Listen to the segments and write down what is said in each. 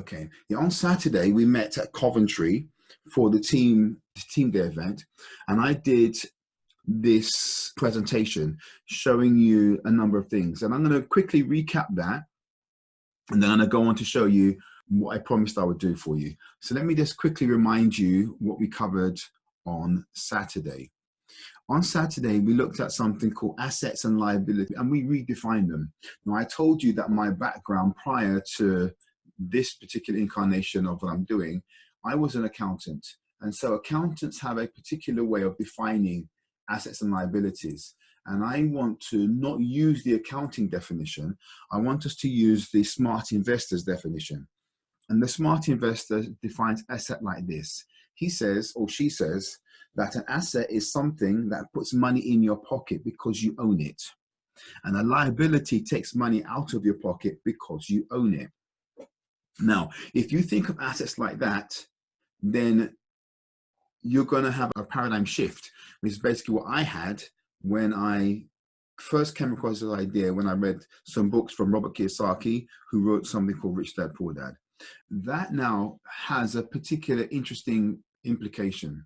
Okay. Yeah, on Saturday, we met at Coventry for the team day event, and I did this presentation showing you a number of things. And I'm going to quickly recap that, and then I'm going to go on to show you what I promised I would do for you. So let me just quickly remind you what we covered on Saturday. On Saturday, we looked at something called assets and liability, and we redefined them. Now, I told you that my background prior to this particular incarnation of what I'm doing, I was an accountant. And so accountants have a particular way of defining assets and liabilities. And I want to not use the accounting definition. I want us to use the smart investor's definition. And the smart investor defines asset like this. He says, or she says, that an asset is something that puts money in your pocket because you own it. And a liability takes money out of your pocket because you own it. Now, if you think of assets like that, then you're going to have a paradigm shift, which is basically what I had when I first came across this idea, when I read some books from Robert Kiyosaki, who wrote something called Rich Dad, Poor Dad. That now has a particular interesting implication.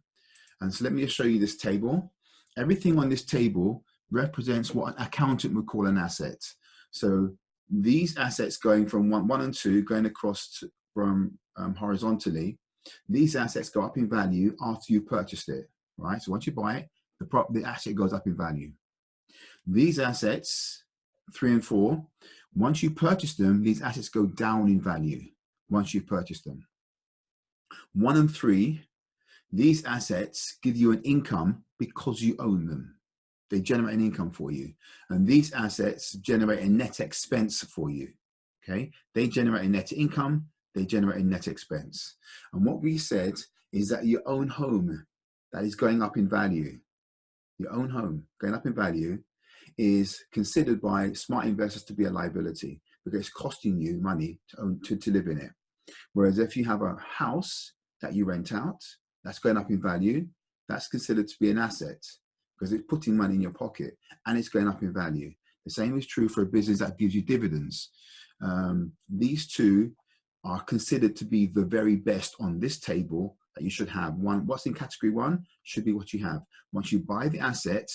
And so let me just show you this table. Everything on this table represents what an accountant would call an asset. So these assets going from one and two, going across from horizontally, these assets go up in value after you purchased it, right? So once you buy it, the asset goes up in value. These assets, 3 and 4, once you purchase them, these assets go down in value once you've purchased them. 1 and 3, these assets give you an income because you own them. They generate an income for you. And these assets generate a net expense for you, okay? They generate a net income, they generate a net expense. And what we said is that your own home that is going up in value, your own home going up in value is considered by smart investors to be a liability because it's costing you money to live in it. Whereas if you have a house that you rent out, that's going up in value, that's considered to be an asset because it's putting money in your pocket and it's going up in value. The same is true for a business that gives you dividends. These two are considered to be the very best on this table that you should have. One, what's in category 1 should be what you have. Once you buy the asset,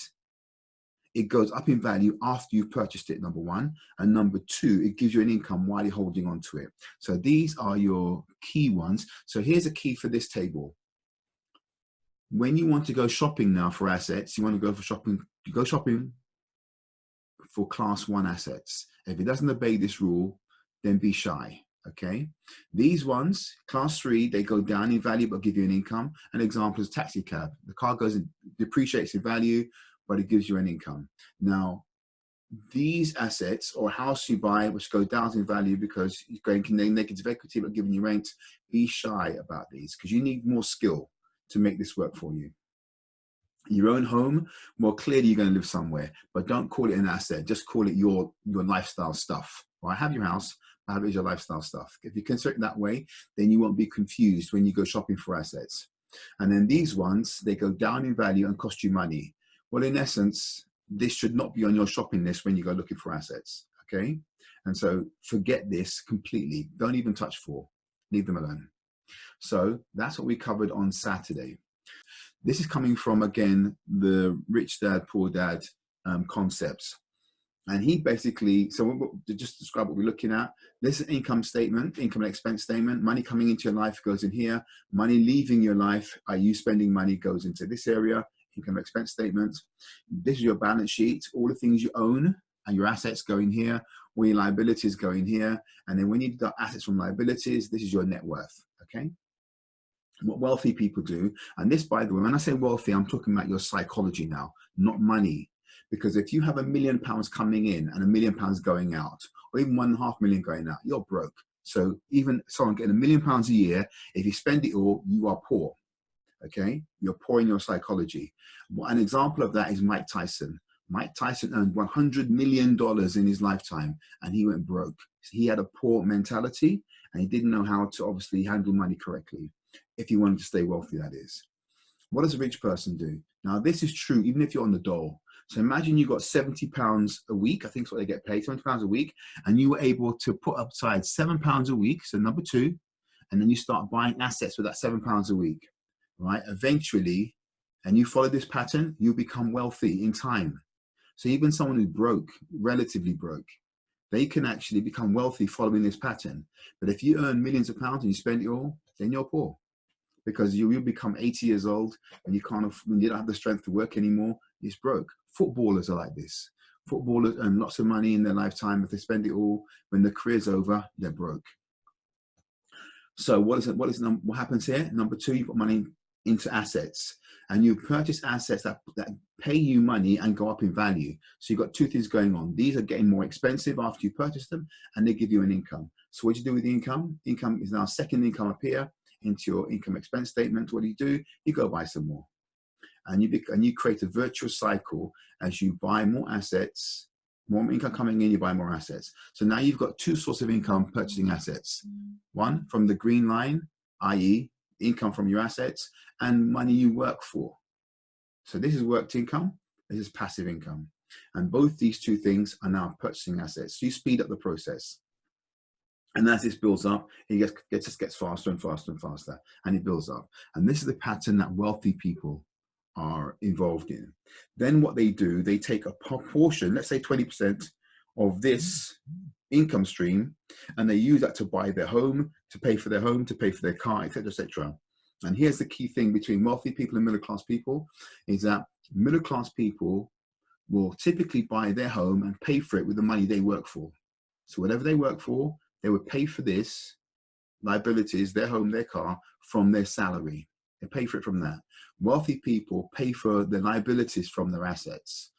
it goes up in value after you've purchased it, number 1. And number 2, it gives you an income while you're holding on to it. So these are your key ones. So here's a key for this table. When you want to go shopping now for assets, you want to go for shopping, you go shopping for class 1 assets. If it doesn't obey this rule, then be shy, okay? These ones, class 3, they go down in value but give you an income. An example is taxi cab. The car goes and depreciates in value, but it gives you an income. Now, these assets or house you buy, which go down in value because you're going to negative equity but giving you rent, be shy about these because you need more skill to make this work for you. Your own home, well, clearly you're going to live somewhere, but don't call it an asset. Just call it your lifestyle stuff. Right? Have your house, have it as your lifestyle stuff. If you consider it that way, then you won't be confused when you go shopping for assets. And then these ones, they go down in value and cost you money. Well, in essence, this should not be on your shopping list when you go looking for assets, okay? And so forget this completely. Don't even touch 4. Leave them alone. So that's what we covered on Saturday. This is coming from, again, the Rich Dad, Poor Dad concepts. And he basically, so just describe what we're looking at. This is an income statement, income and expense statement. Money coming into your life goes in here. Money leaving your life, are you spending money, goes into this area. Income and expense statement. This is your balance sheet. All the things you own and your assets go in here. All your liabilities go in here. And then when you deduct assets from liabilities, this is your net worth, okay? What wealthy people do, and this, by the way, when I say wealthy, I'm talking about your psychology now, not money. Because if you have £1 million coming in and £1 million going out, or even £1.5 million going out, you're broke. So even someone getting £1 million a year, if you spend it all, you are poor. Okay, you're poor in your psychology. An example of that is Mike Tyson. Mike Tyson earned $100 million in his lifetime and he went broke. He had a poor mentality and he didn't know how to obviously handle money correctly. If he wanted to stay wealthy, that is. What does a rich person do? Now, this is true even if you're on the dole. So imagine you got £70 a week. I think that's what they get paid, £70 a week. And you were able to put aside £7 a week. So number 2, and then you start buying assets with that £7 a week, right? Eventually, and you follow this pattern, you'll become wealthy in time. So even someone who's broke, relatively broke, they can actually become wealthy following this pattern. But if you earn millions of pounds and you spend it all, then you're poor, because you will become 80 years old and when you don't have the strength to work anymore, it's broke. Footballers are like this. Footballers earn lots of money in their lifetime. If they spend it all, when their career's over, they're broke. So what happens here? Number two, you put money into assets, and you purchase assets that pay you money and go up in value. So you've got two things going on. These are getting more expensive after you purchase them, and they give you an income. So what do you do with the income? Income is now second income up here into your income expense statement. What do? You go buy some more. And you create a virtuous cycle. As you buy more assets, more income coming in, you buy more assets. So now you've got two sources of income purchasing assets. One from the green line, i.e. income from your assets, and money you work for. So this is worked income, this is passive income. And both these two things are now purchasing assets. So you speed up the process. And as this builds up, it just gets faster and faster and faster, and it builds up. And this is the pattern that wealthy people are involved in. Then what they do, they take a proportion, let's say 20% of this income stream, and they use that to buy their home, to pay for their home, to pay for their car, etc., etc. And here's the key thing between wealthy people and middle-class people, is that middle-class people will typically buy their home and pay for it with the money they work for. So whatever they work for, they would pay for this liabilities, their home, their car, from their salary. They pay for it from that. Wealthy people pay for the liabilities from their assets.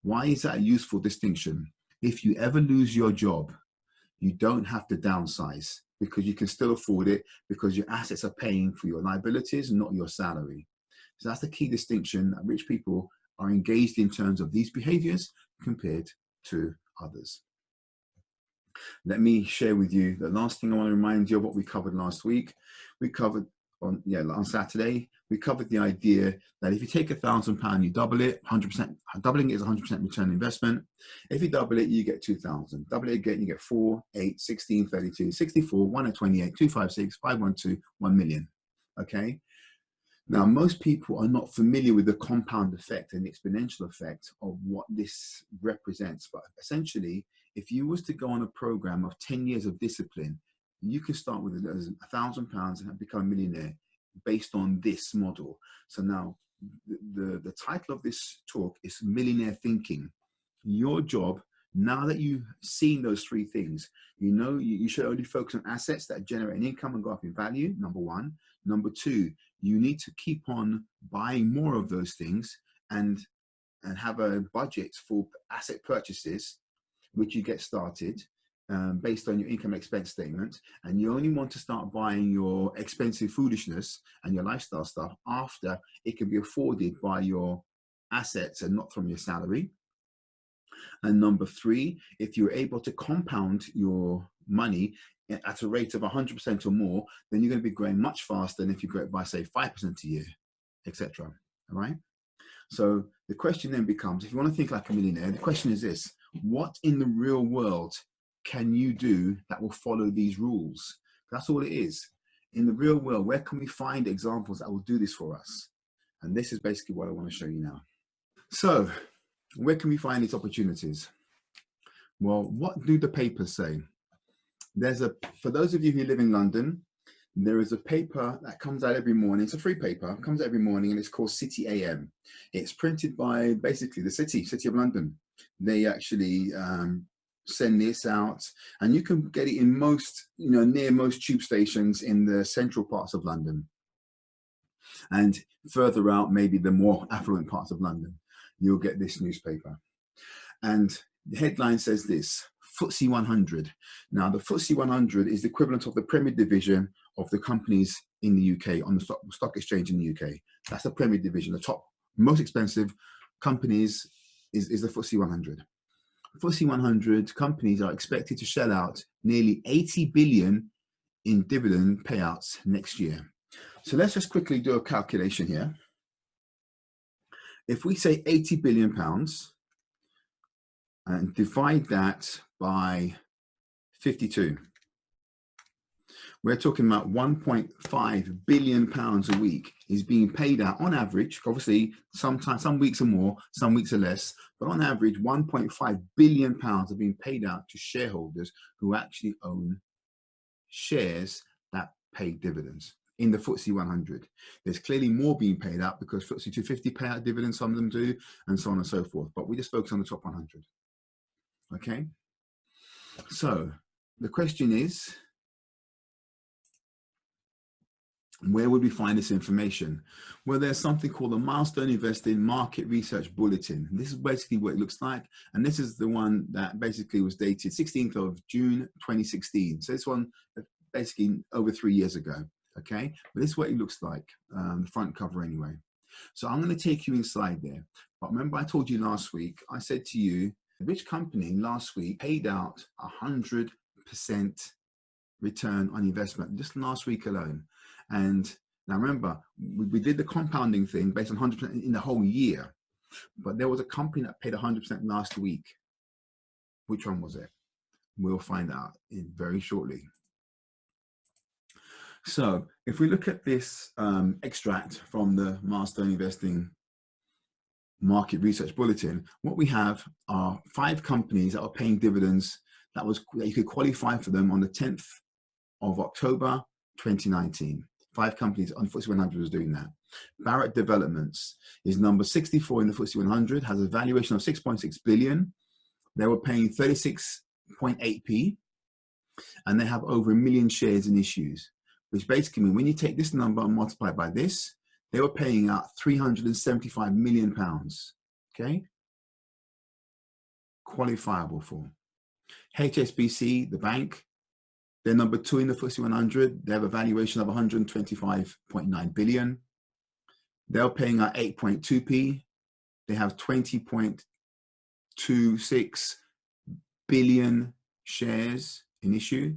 Why is that a useful distinction? If you ever lose your job, you don't have to downsize, because you can still afford it, because your assets are paying for your liabilities, not your salary. So that's the key distinction, that rich people are engaged in terms of these behaviors compared to others. Let me share with you the last thing I want to remind you of what we covered last week. We covered on Saturday, we covered the idea that if you take £1,000, you double it, 100%, doubling it is 100% return investment. If you double it, you get 2,000. Double it again, you get 4, 8, 16, 32, 64, 128, 256, 512, 1 million. Okay. Now, most people are not familiar with the compound effect and the exponential effect of what this represents. But essentially, if you was to go on a program of 10 years of discipline, you can start with £1,000 and become a millionaire based on this model. So now the title of this talk is Millionaire Thinking. Your job, now that you've seen those three things, you know you should only focus on assets that generate an income and go up in value, number one. Number two, you need to keep on buying more of those things and have a budget for asset purchases, which you get started based on your income expense statement. And you only want to start buying your expensive foolishness and your lifestyle stuff after it can be afforded by your assets and not from your salary. And number three, if you're able to compound your money at a rate of 100% or more, then you're going to be growing much faster than if you grow it by, say, 5% a year, etc. All right? So the question then becomes, if you want to think like a millionaire, the question is this: what in the real world can you do that will follow these rules? That's all it is. In the real world, where can we find examples that will do this for us? And this is basically what I want to show you now. So where can we find these opportunities? Well, what do the papers say? For those of you who live in London, there is a paper that comes out every morning. It's a free paper, it comes out every morning, and it's called City AM. It's printed by basically the City of London. They actually send this out, and you can get it in most, near most tube stations in the central parts of London. And further out, maybe the more affluent parts of London, you'll get this newspaper. And the headline says this: FTSE 100. Now, the FTSE 100 is the equivalent of the Premier Division of the companies in the UK on the stock exchange in the UK. That's the Premier Division. The top, most expensive companies is the FTSE 100. FTSE 100 companies are expected to shell out nearly 80 billion in dividend payouts next year. So let's just quickly do a calculation here. If we say 80 billion pounds and divide that by 52, We're talking about 1.5 billion pounds a week is being paid out on average. Obviously, sometimes some weeks are more, some weeks are less, but on average, 1.5 billion pounds are being paid out to shareholders who actually own shares that pay dividends in the FTSE 100. There's clearly more being paid out because FTSE 250 pay out dividends, some of them do, and so on and so forth. But we just focus on the top 100. Okay. So the question is, where would we find this information? Well, there's something called the Milestone Investing Market Research Bulletin. This is basically what it looks like. And this is the one that basically was dated 16th of June, 2016. So this one basically over 3 years ago. Okay, but this is what it looks like, the front cover anyway. So I'm going to take you inside there. But remember I told you last week, I said to you, which company last week paid out 100% return on investment just last week alone? And now remember, we did the compounding thing based on 100% in the whole year, but there was a company that paid 100% last week. Which one was it? We'll find out very shortly. So if we look at this extract from the Milestone Investing Market Research Bulletin, what we have are 5 companies that are paying dividends that you could qualify for them on the 10th of October 2019. 5 companies on FTSE 100 was doing that. Barratt Developments is number 64 in the FTSE 100, has a valuation of 6.6 billion. They were paying 36.8p, and they have over 1 million shares in issues, which basically means when you take this number and multiply it by this, they were paying out 375 million pounds. Okay, qualifiable for. HSBC, the bank, they're number 2 in the FTSE 100. They have a valuation of 125.9 billion. They're paying out 8.2p. They have 20.26 billion shares in issue.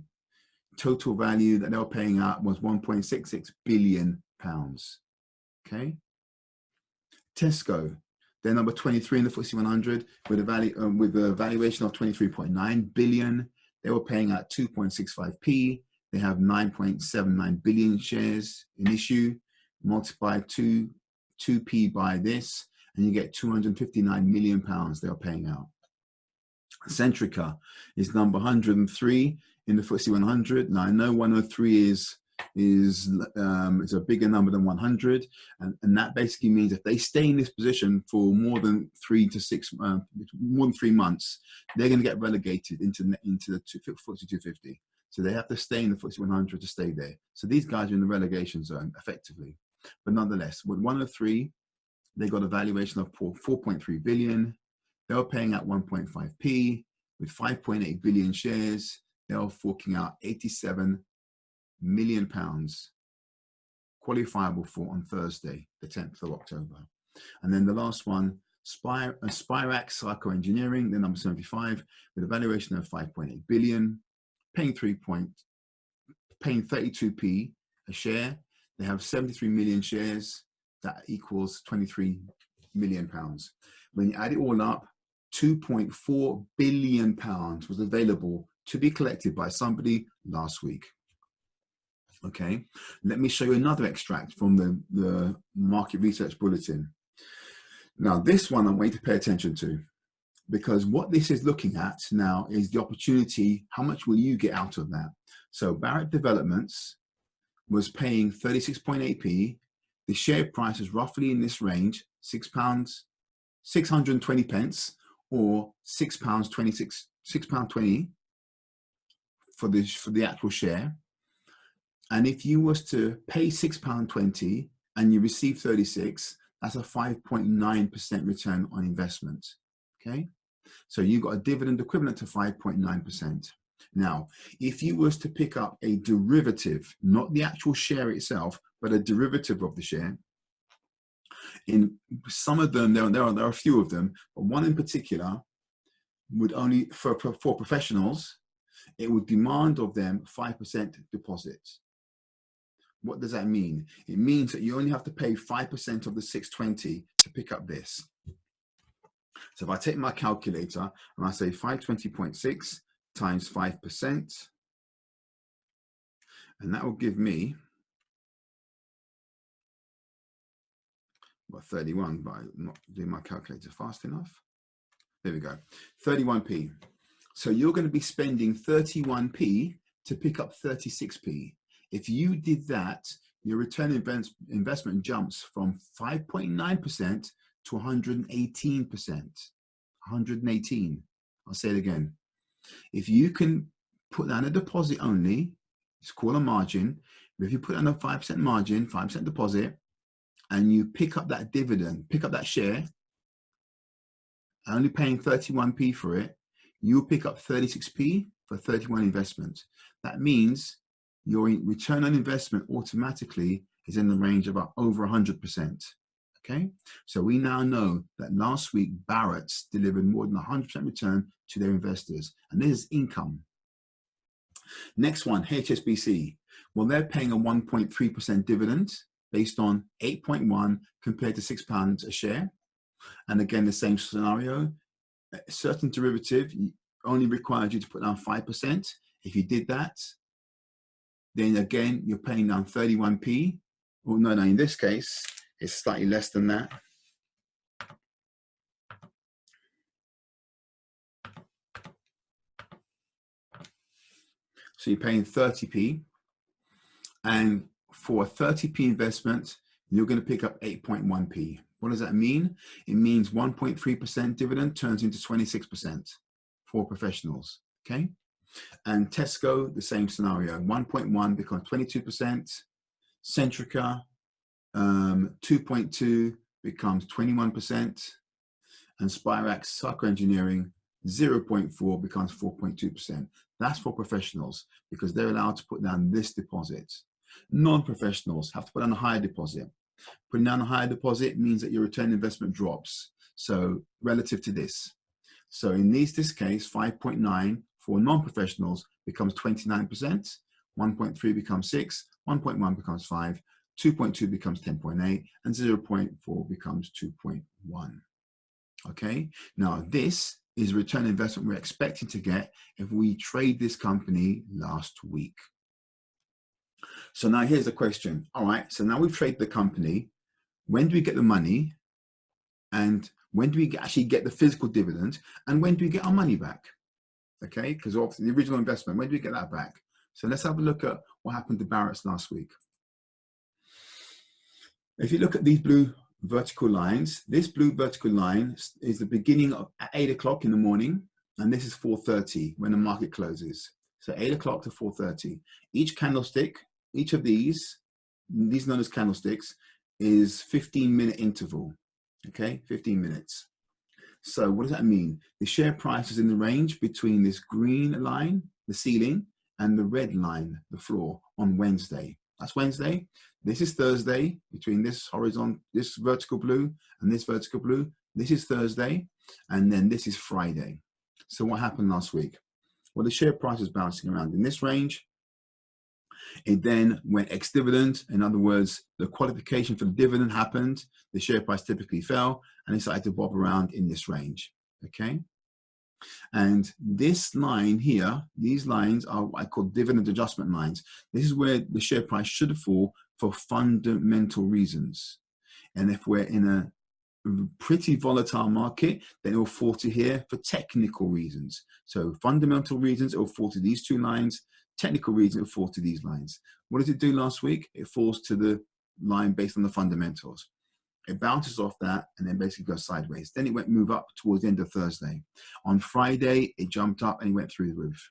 Total value that they were paying out was 1.66 billion pounds. Okay. Tesco, they're number 23 in the FTSE 100 with a valuation of 23.9 billion. They were paying out 2.65p. They have 9.79 billion shares in issue. Multiply 2p by this, and you get 259 million pounds they are paying out. Centrica is number 103 in the FTSE 100. Now I know 103 is a bigger number than 100, and that basically means if they stay in this position for more than 3 months, they're going to get relegated into the FTSE 250. So they have to stay in the FTSE 100 to stay there. So these guys are in the relegation zone effectively, but nonetheless, with 103, they got a valuation of 4.3 billion. They were paying out 1.5p with 5.8 billion shares. They are forking out 87 million pounds, qualifiable for on Thursday, the 10th of October. And then the last one, Spirax Psycho Engineering, they're number 75 with a valuation of 5.8 billion, paying 32p a share. They have 73 million shares. That equals 23 million pounds. When you add it all up, 2.4 billion pounds was available to be collected by somebody last week. Okay, let me show you another extract from the Market Research Bulletin. Now, this one I'm going to pay attention to, because what this is looking at now is the opportunity. How much will you get out of that? So Barratt Developments was paying 36.8p. The share price is roughly in this range, £6, 620 pence, or £6.20 for the actual share. And if you was to pay £6.20 and you receive 36, that's a 5.9% return on investment. Okay, so you got a dividend equivalent to 5.9%. Now, if you was to pick up a derivative, not the actual share itself, but a derivative of the share, in some of them, there are a few of them, but one in particular would only, for professionals, it would demand of them 5% deposit. What does that mean? It means that you only have to pay 5% of the 620 to pick up this. So if I take my calculator and I say 520.6 times 5%, And that will give me, well, 31, but I'm not doing my calculator fast enough. There we go, 31p. So you're going to be spending 31p to pick up 36p. If you did that, your return investment jumps from 5.9% to 118%. 118. I'll say it again. If you can put down a deposit only, it's called a margin. But if you put down a 5% margin, 5% deposit, and you pick up that dividend, pick up that share, only paying 31p for it, you'll pick up 36p for 31 investments. That means your return on investment automatically is in the range of over 100%. Okay, so we now know that last week Barrett's delivered more than 100% return to their investors, and this is income. Next one, HSBC. Well, they're paying a 1.3% dividend based on 8.1 compared to £6 a share. And again, the same scenario. A certain derivative only requires you to put down 5%. If you did that, then again, you're paying down 31p. Well, no, in this case, it's slightly less than that. So you're paying 30p. And for a 30p investment, you're going to pick up 8.1p. What does that mean? It means 1.3% dividend turns into 26% for professionals, okay? And Tesco, the same scenario. 1.1 becomes 22%. Centrica, 2.2 becomes 21%. And Spirax Soccer Engineering, 0.4 becomes 4.2%. That's for professionals because they're allowed to put down this deposit. Non-professionals have to put down a higher deposit. Putting down a higher deposit means that your return investment drops. So relative to this. So in this case, 5.9 for non-professionals becomes 29%. 1.3 becomes 6. 1.1 becomes 5. 2.2 becomes 10.8. And 0.4 becomes 2.1. Okay. Now this is return investment we're expecting to get if we trade this company last week. So now here's the question. All right, so now we've traded the company. When do we get the money? And when do we actually get the physical dividend? And when do we get our money back? Okay, because of the original investment, when do we get that back? So let's have a look at what happened to Barrett's last week. If you look at these blue vertical lines, this blue vertical line is the beginning of at 8 o'clock in the morning, and this is 4:30 when the market closes. So 8 o'clock to 4:30. Each candlestick, each of these known as candlesticks, is 15-minute interval, okay, 15 minutes. So what does that mean? The share price is in the range between this green line, the ceiling, and the red line, the floor, on Wednesday. That's Wednesday. This is Thursday, between this horizontal, this vertical blue and this vertical blue. This is Thursday, and then this is Friday. So what happened last week? Well, the share price is bouncing around in this range. It then went ex-dividend. In other words, the qualification for the dividend happened. The share price typically fell, and it started to bob around in this range, okay? And this line here, these lines are what I call dividend adjustment lines. This is where the share price should fall for fundamental reasons. And if we're in a pretty volatile market, then it will fall to here for technical reasons. So fundamental reasons, it will fall to these two lines. Technical reasons, it will fall to these lines. What does it do last week? It falls to the line based on the fundamentals. It bounces off that and then basically goes sideways. Then it went move up towards the end of Thursday. On Friday, it jumped up and it went through the roof.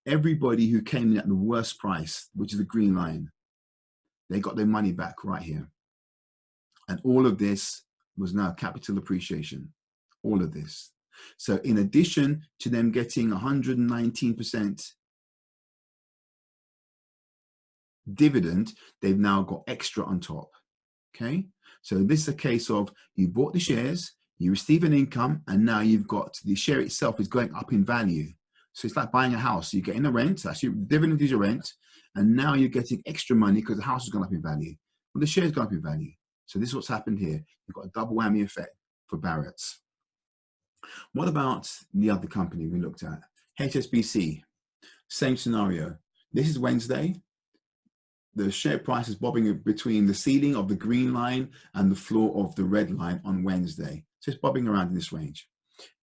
Everybody who came in at the worst price, which is the green line, they got their money back right here. And all of this was now capital appreciation, all of this. So in addition to them getting 119% dividend, they've now got extra on top, okay? So this is a case of you bought the shares, you receive an income, and now you've got the share itself is going up in value. So it's like buying a house. You're getting the rent, actually the dividend is your rent, and now you're getting extra money because the house has gone up in value. Well, the share's gone up in value. So this is what's happened here. You've got a double whammy effect for Barrett's. What about the other company we looked at? HSBC, same scenario. This is Wednesday. the share price is bobbing between the ceiling of the green line and the floor of the red line on Wednesday. So it's bobbing around in this range.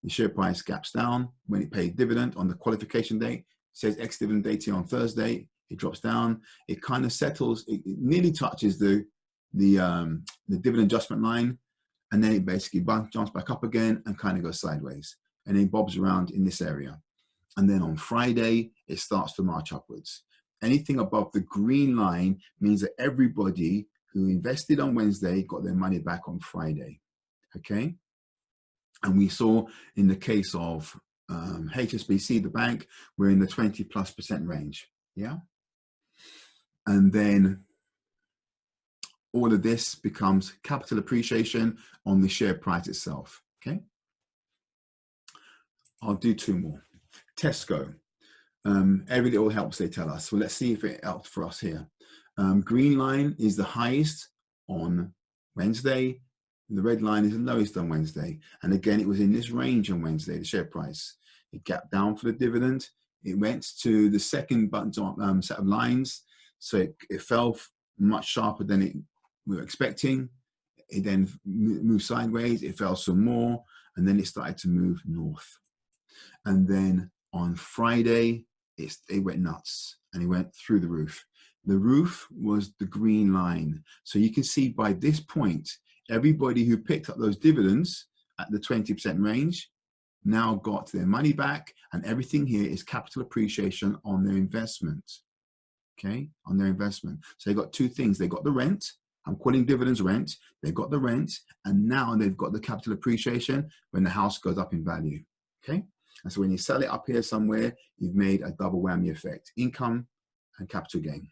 The share price gaps down when it paid dividend on the qualification date. It says ex-dividend date here on Thursday. It drops down. It kind of settles. It nearly touches the dividend adjustment line, and then it basically jumps back up again and kind of goes sideways, and then bobs around in this area. And then on Friday, it starts to march upwards. Anything above the green line means that everybody who invested on Wednesday got their money back on Friday. Okay. And we saw in the case of HSBC, the bank, we're in the 20+% range. Yeah. And then all of this becomes capital appreciation on the share price itself. Okay. I'll do two more. Tesco. Every little helps, they tell us. So let's see if it helped for us here. Green line is the highest on Wednesday. The red line is the lowest on Wednesday. And again, it was in this range on Wednesday, the share price. It gapped down for the dividend. It went to the second set of lines. So it fell much sharper than we were expecting. It then moved sideways. It fell some more. And then it started to move north. And then on Friday, it went nuts and it went through the roof. The roof was the green line. So you can see by this point, everybody who picked up those dividends at the 20% range now got their money back, and everything here is capital appreciation on their investment. Okay, on their investment. So they got two things. They got the rent. I'm calling dividends rent. They got the rent, and now they've got the capital appreciation when the house goes up in value. Okay. And so when you sell it up here somewhere, you've made a double whammy effect, income and capital gain.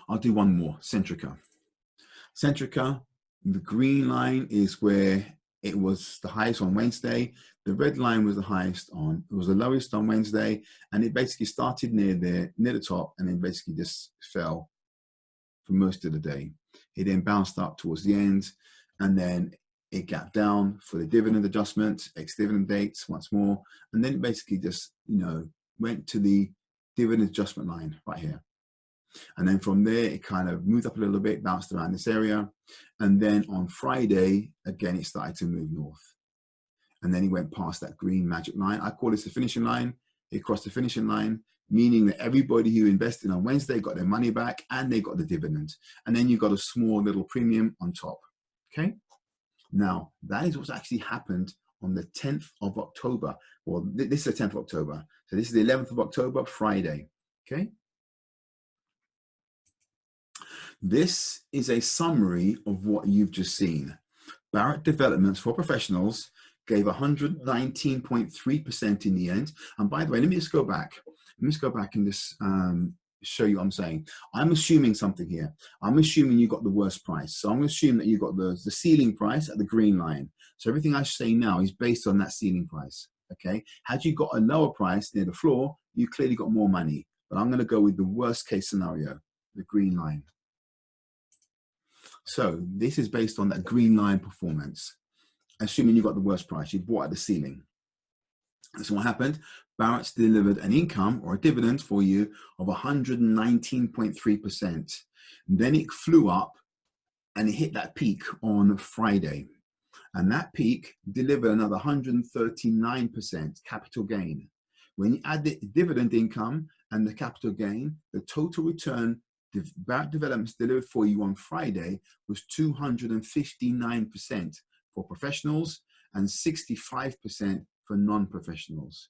I'll do one more, Centrica. Centrica, the green line is where it was the highest on Wednesday. The red line was the lowest on Wednesday. And it basically started near the top, and then basically just fell for most of the day. It then bounced up towards the end, and then it gapped down for the dividend adjustment, ex-dividend dates once more, and then it basically just, went to the dividend adjustment line right here. And then from there, it kind of moved up a little bit, bounced around this area. And then on Friday, again, it started to move north. And then it went past that green magic line. I call this the finishing line. It crossed the finishing line, meaning that everybody who invested on Wednesday got their money back and they got the dividend. And then you got a small little premium on top. Okay. Now, that is what's actually happened on the 10th of October. Well, this is the 10th of October. So this is the 11th of October, Friday. Okay. This is a summary of what you've just seen. Barrett Developments for Professionals gave 119.3% in the end. And by the way, let me just go back. Let me just go back and just show you what I'm saying. I'm assuming something here. I'm assuming you got the worst price. So I'm going to assume that you got the ceiling price at the green line. So everything I say now is based on that ceiling price. Okay. Had you got a lower price near the floor, you clearly got more money. But I'm going to go with the worst case scenario, the green line. So this is based on that green line performance. Assuming you got the worst price, you bought at the ceiling. So what happened? Barrett's delivered an income or a dividend for you of 119.3%. Then it flew up and it hit that peak on Friday. And that peak delivered another 139% capital gain. When you add the dividend income and the capital gain, the total return Barrett Developments delivered for you on Friday was 259% for professionals and 65% for non-professionals.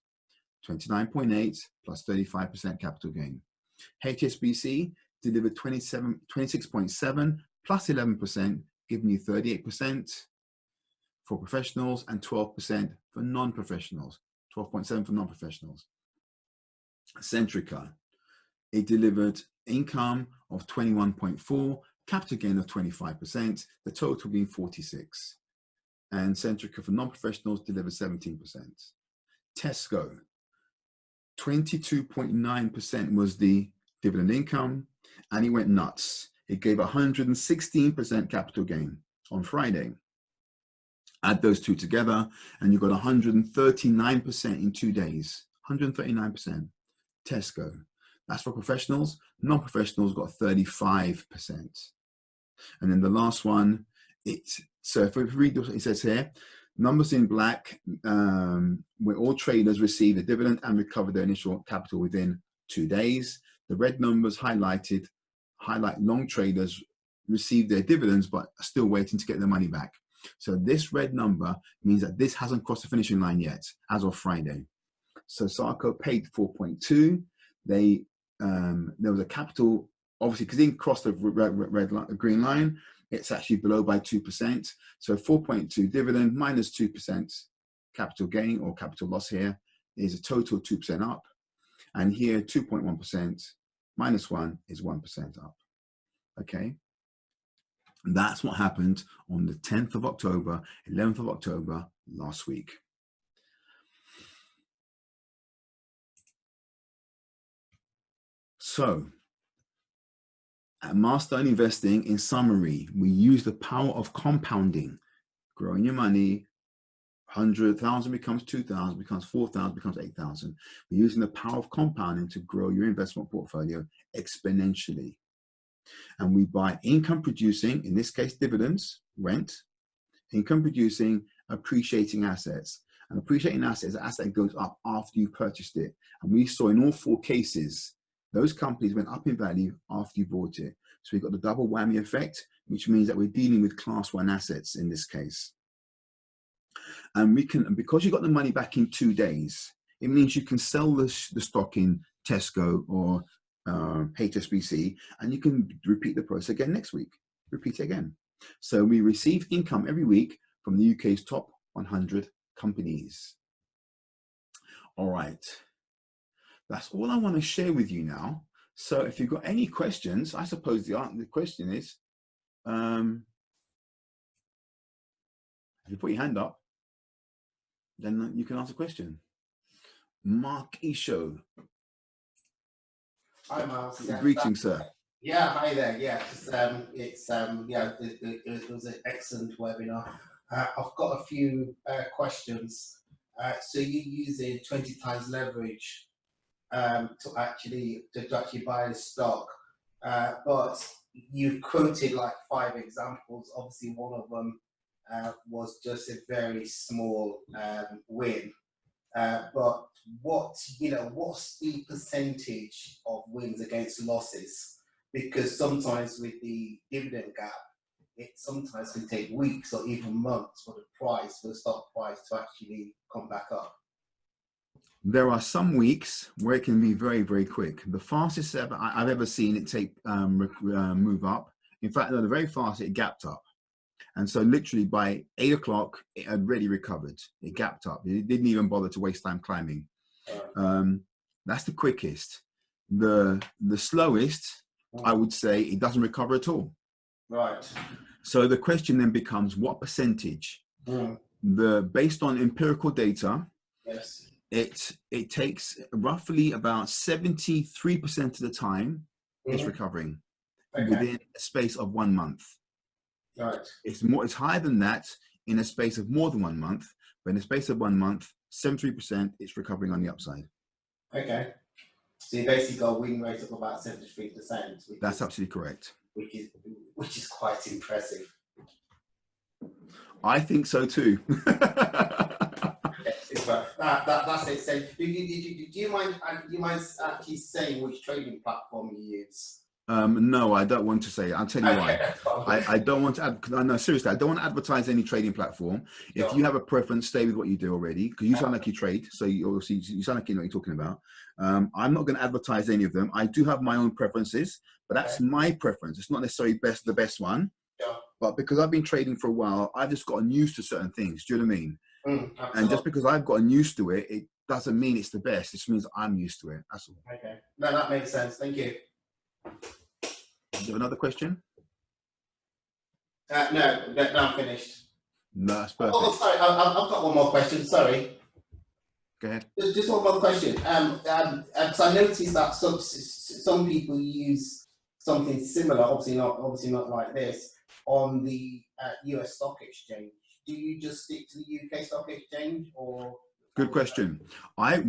29.8 plus 35% capital gain. HSBC delivered 26.7 plus 11%, giving you 38% for professionals and 12% for non-professionals. 12.7 for non-professionals. Centrica, it delivered income of 21.4, capital gain of 25%, the total being 46. And Centrica for non-professionals delivered 17%. Tesco, 22.9% was the dividend income, and it went nuts. It gave 116% capital gain on Friday. Add those two together, and you got 139% in 2 days. 139%. Tesco. That's for professionals. Non-professionals got 35%. And then the last one, so if we read what it says here, numbers in black, where all traders receive a dividend and recover their initial capital within 2 days. The red numbers highlight long traders receive their dividends but are still waiting to get their money back. So this red number means that this hasn't crossed the finishing line yet as of Friday. So Sarco paid 4.2. There was a capital, obviously, because it didn't cross the green line, it's actually below by 2%. So 4.2 dividend minus 2% capital gain or capital loss here is a total 2% up. And here 2.1% minus 1 is 1% up. Okay. That's what happened on the 10th of October, 11th of October last week. So, at Master Investing, in summary, we use the power of compounding, growing your money. 100,000 becomes 2,000, becomes 4,000, becomes 8,000. We're using the power of compounding to grow your investment portfolio exponentially. And we buy income producing, in this case, dividends, rent, income producing, appreciating assets. And appreciating assets is an asset that goes up after you purchased it. And we saw in all 4 cases, those companies went up in value after you bought it. So we've got the double whammy effect, which means that we're dealing with class 1 assets in this case. And we can, because you got the money back in 2 days, it means you can sell the stock in Tesco or HSBC, and you can repeat the process again next week. Repeat it again. So we receive income every week from the UK's top 100 companies. All right. That's all I want to share with you now. So if you've got any questions, I suppose the question is, if you put your hand up, then you can ask a question. Mark Isho. Hi, Miles. Greetings, sir. Yeah, hi there. Yeah, it was an excellent webinar. I've got a few questions. So you're using 20 times leverage to actually buy the stock, but you quoted like 5 examples. Obviously, one of them was just a very small win. But what's the percentage of wins against losses? Because sometimes with the dividend gap, it sometimes can take weeks or even months for the stock price to actually come back up. There are some weeks where it can be very, very quick. The fastest I've ever seen it take move up. In fact, the very fast it gapped up. And so literally by 8 o'clock, it had already recovered. It gapped up. It didn't even bother to waste time climbing. That's the quickest. The slowest, I would say, it doesn't recover at all. Right. So the question then becomes, what percentage? Based on empirical data, yes, it takes roughly about 73% of the time it's recovering within a space of 1 month. Right. It's higher than that in a space of more than 1 month, but in a space of 1 month, 73% it's recovering on the upside. Okay. So you basically got a win rate of about 73%. That's absolutely correct. Which is quite impressive. I think so too. That's it. So do you mind actually saying which trading platform you use? No, I don't want to say it. I'll tell you why. I don't want to no, seriously, I don't want to advertise any trading platform. If you have a preference, stay with what you do already, because you sound like you trade. So you sound like you know what you're talking about. I'm not going to advertise any of them. I do have my own preferences, but that's my preference. It's not necessarily the best one. Yeah. But because I've been trading for a while, I've just gotten used to certain things. Do you know what I mean? And just because I've gotten used to it, it doesn't mean it's the best. It just means I'm used to it. That's all. Okay. No, that makes sense. Thank you. Do you have another question? No, I'm finished. No, that's perfect. Oh, sorry, I've got one more question. Sorry. Go ahead. Just one more question. So I noticed that some people use something similar, obviously not like this, on the US stock exchange. Do you just stick to the UK stock exchange, or? Good question. I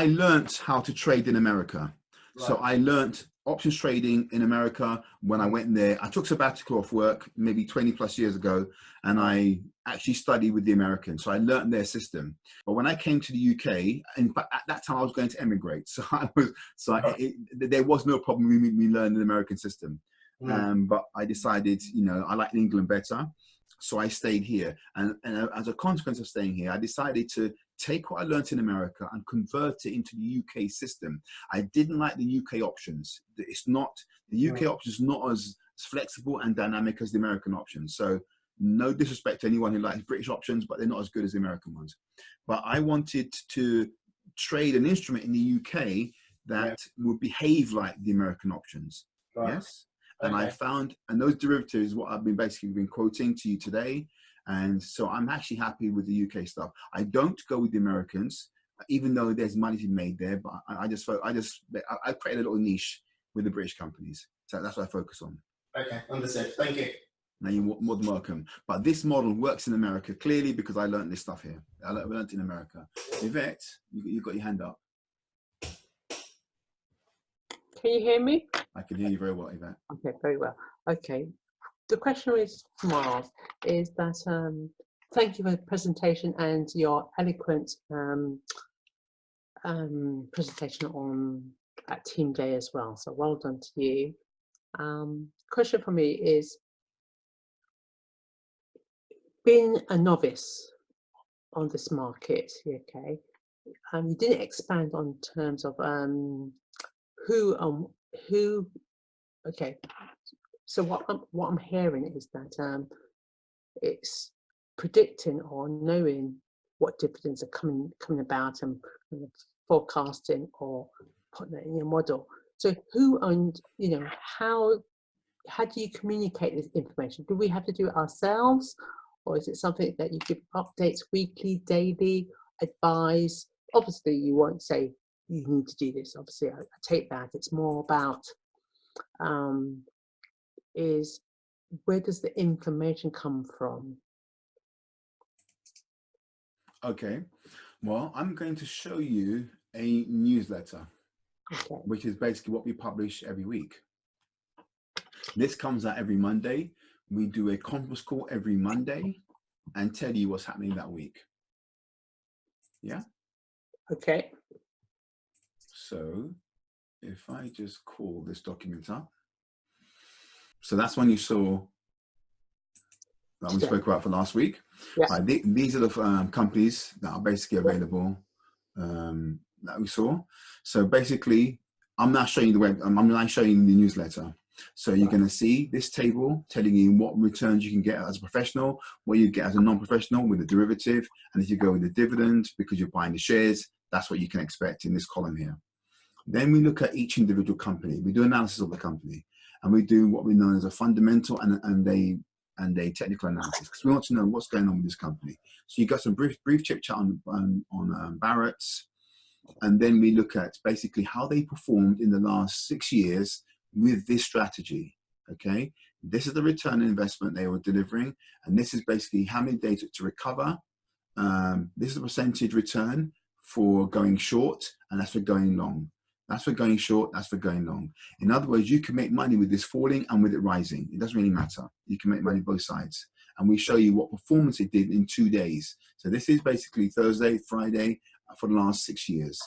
learnt how to trade in America. So Right. I learned options trading in America when I went there. I took sabbatical off work maybe 20 plus years ago, and Right. I actually studied with the Americans. So I learned their system. But when I came to the UK, in fact, at that time I was going to emigrate. So there was no problem with me learning the American system. Mm. But I decided, I like England better. So I stayed here. And as a consequence of staying here, I decided to take what I learned in America and convert it into the UK system. I didn't like the UK options. The UK Mm. options not as flexible and dynamic as the American options. So no disrespect to anyone who likes British options, but they're not as good as the American ones. But I wanted to trade an instrument in the UK Yeah. that would behave like the American options. Right. Yes. And I Okay. found, and those derivatives, what I've basically been quoting to you today. And so I'm actually happy with the UK stuff. I don't go with the Americans, even though there's money to be made there. But I created a little niche with the British companies. So that's what I focus on. Okay. Understood. Thank you. Now you're more than welcome. But this model works in America clearly because I learned this stuff here. I learned in America. Yvette, you've got your hand up. Can you hear me? I can hear you very well, Yvette. Okay, very well. Okay. The question is from ours is that thank you for the presentation and your eloquent presentation on at Team Day as well. So well done to you. Question for me is, being a novice on this market, okay, you didn't expand on terms of who, okay. So what I'm hearing is that it's predicting or knowing what dividends are coming about and forecasting or putting it in your model. So who and how do you communicate this information? Do we have to do it ourselves, or is it something that you give updates weekly, daily, advise? Obviously, you won't say you need to do this. Obviously, I take that. It's more about is where does the information come from? Okay. Well, I'm going to show you a newsletter, Okay. which is basically what we publish every week. This comes out every Monday. We do a conference call every Monday and tell you what's happening that week. Yeah. Okay. So if I just call this document up. So that's one you saw that we spoke about for last week. Yeah. Right, these are the companies that are basically available that we saw. So basically, I'm not showing you the web. I'm not showing you the newsletter. So you're going to see this table telling you what returns you can get as a professional, what you get as a non-professional with a derivative, and if you go with the dividend because you're buying the shares, that's what you can expect in this column here. Then we look at each individual company. We do analysis of the company, and we do what we know as a fundamental and a technical analysis because we want to know what's going on with this company. So you got some brief chit chat on Barrett's, and then we look at basically how they performed in the last 6 years with this strategy. Okay, this is the return on investment they were delivering, and this is basically how many days to recover. This is a percentage return for going short, and that's for going long. That's for going short, that's for going long. In other words, you can make money with this falling and with it rising. It doesn't really matter. You can make money both sides. And we show you what performance it did in 2 days. So this is basically Thursday, Friday for the last 6 years.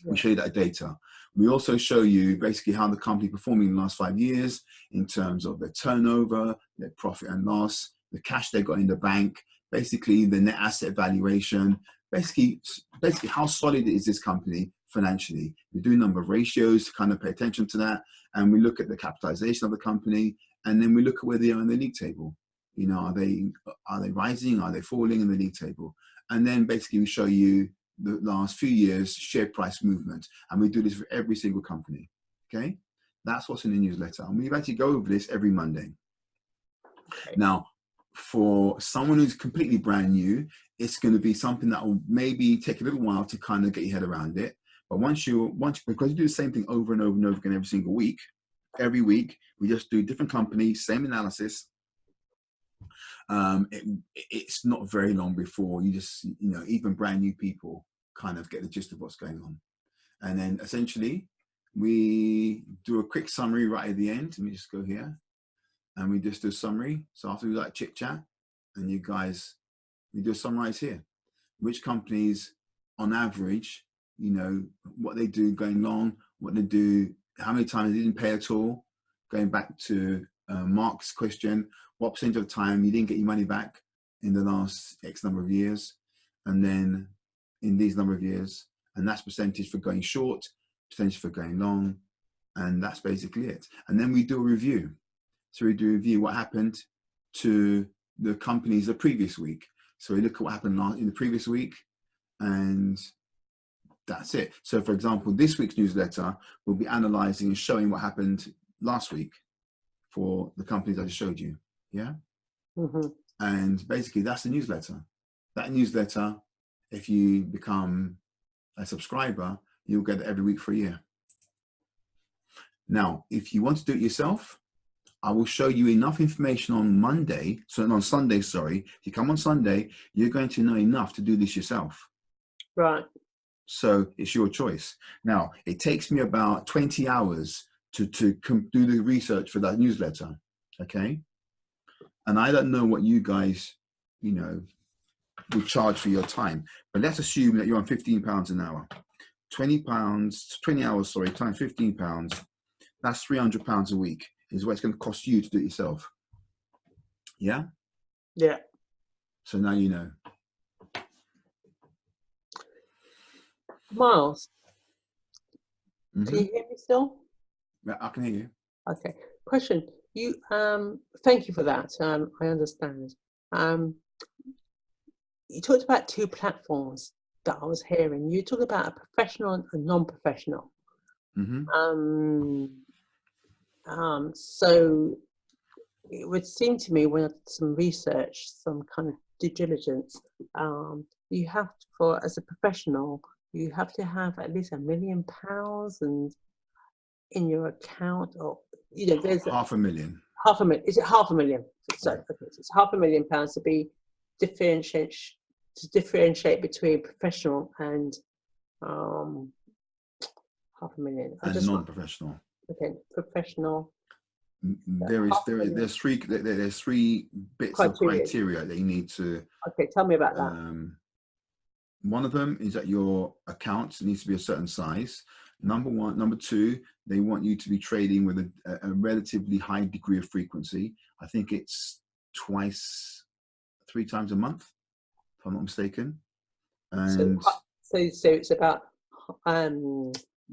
We show you that data. We also show you basically how the company performed in the last 5 years in terms of their turnover, their profit and loss, the cash they got in the bank, basically the net asset valuation, basically how solid is this company financially. We do a number of ratios to kind of pay attention to that, and we look at the capitalization of the company, and then we look at where they are in the league table. You know, are they rising? Are they falling in the league table? And then basically we show you the last few years share price movement, and we do this for every single company. Okay, that's what's in the newsletter, and we actually go over this every Monday. Okay. Now, for someone who's completely brand new, it's going to be something that will maybe take a little while to kind of get your head around it. But once because you do the same thing over and over and over again every single week, every week we just do different companies, same analysis. It's not very long before you just, even brand new people kind of get the gist of what's going on. And then essentially we do a quick summary right at the end. Let me just go here. And we just do a summary. So after we like chit chat, and you guys, we do a summarize here. Which companies, on average, you know, what they do going long, what they do, how many times they didn't pay at all. Going back to Mark's question, what percentage of the time you didn't get your money back in the last X number of years, and then in these number of years, and that's percentage for going short, percentage for going long, and that's basically it. And then we do a review. So we do a review what happened to the companies the previous week. So we look at what happened in the previous week, and that's it. So for example, this week's newsletter will be analyzing and showing what happened last week for the companies I just showed you. Yeah. Mm-hmm. And basically that's the newsletter. That newsletter, if you become a subscriber, you'll get it every week for a year. Now, if you want to do it yourself, I will show you enough information on Monday. So on Sunday, sorry. If you come on Sunday, you're going to know enough to do this yourself. Right. So it's your choice. Now, it takes me about 20 hours to do the research for that newsletter. Okay. And I don't know what you guys, you know, will charge for your time, but let's assume that you're on £15 an hour. 20 hours, sorry, times £15. That's £300 a week is what it's going to cost you to do it yourself. Yeah? Yeah. So now you know. Miles, Mm-hmm. can you hear me still? Yeah, I can hear you. Okay. Question. You thank you for that. I understand. You talked about two platforms that I was hearing. You talked about a professional and a non-professional. Mm-hmm. So it would seem to me when I did some research, some kind of due diligence, you have to, for as a professional, you have to have at least £1 million and in your account, or you know, there's £500,000. £500,000. Is it £500,000? So okay, so it's £500,000 to be differentiate between professional and £500,000. And non-professional. Okay, professional. There's three bits of criteria that you need to. Okay, tell me about that. One of them is that your account needs to be a certain size. Number one. Number two, they want you to be trading with a relatively high degree of frequency. I think it's 3 times a month, if I'm not mistaken. And so it's about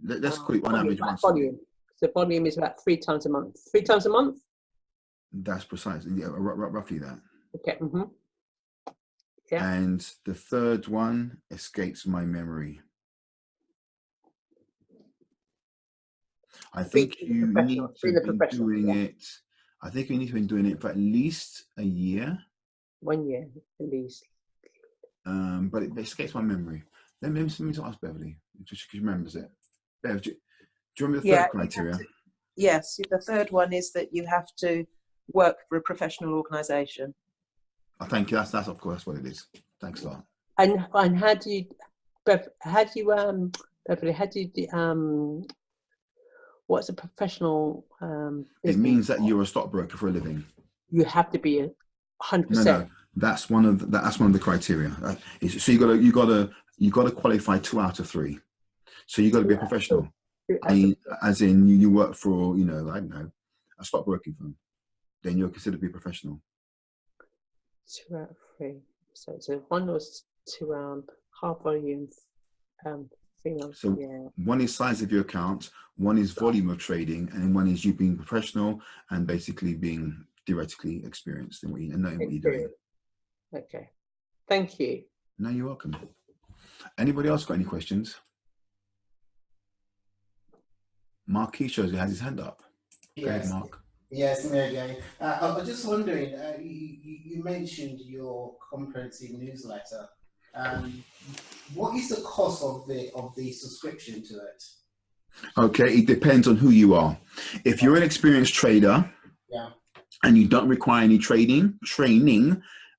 let's call it on average once volume. a week. So volume is about 3 times a month. 3 times a month? That's precisely, yeah, roughly that. Okay. Mm-hmm. Yeah. And the third one escapes my memory. I think you need to be doing it. I think you need to be doing it for at least a year. 1 year at least. But it escapes my memory. Let me ask Beverly, just she remembers it. Bev, do you remember the third criteria? Yes, the third one is that you have to work for a professional organisation. Oh, thank you. That's of course that's what it is. Thanks a lot. And how do you, Beverly, what's a professional it means that you're a stockbroker for a living. You have to be 100%. No, that's one of the criteria. So you got to qualify 2 out of 3. So you got to be a professional. As in you work for, you know, I don't know, a stockbroking firm. Then you're considered to be a professional. 2 out of 3. So one was to half volume. So one is size of your account, one is volume of trading, and one is you being professional and basically being theoretically experienced in knowing what you're doing. Okay, thank you. No, you're welcome. Anybody else got any questions? Mark shows he has his hand up. Yes. Go ahead, Mark. Yes, Mary. I was just wondering, you mentioned your comprehensive newsletter. What is the cost of the subscription to it? Okay, it depends on who you are. If you're an experienced trader, and you don't require any training,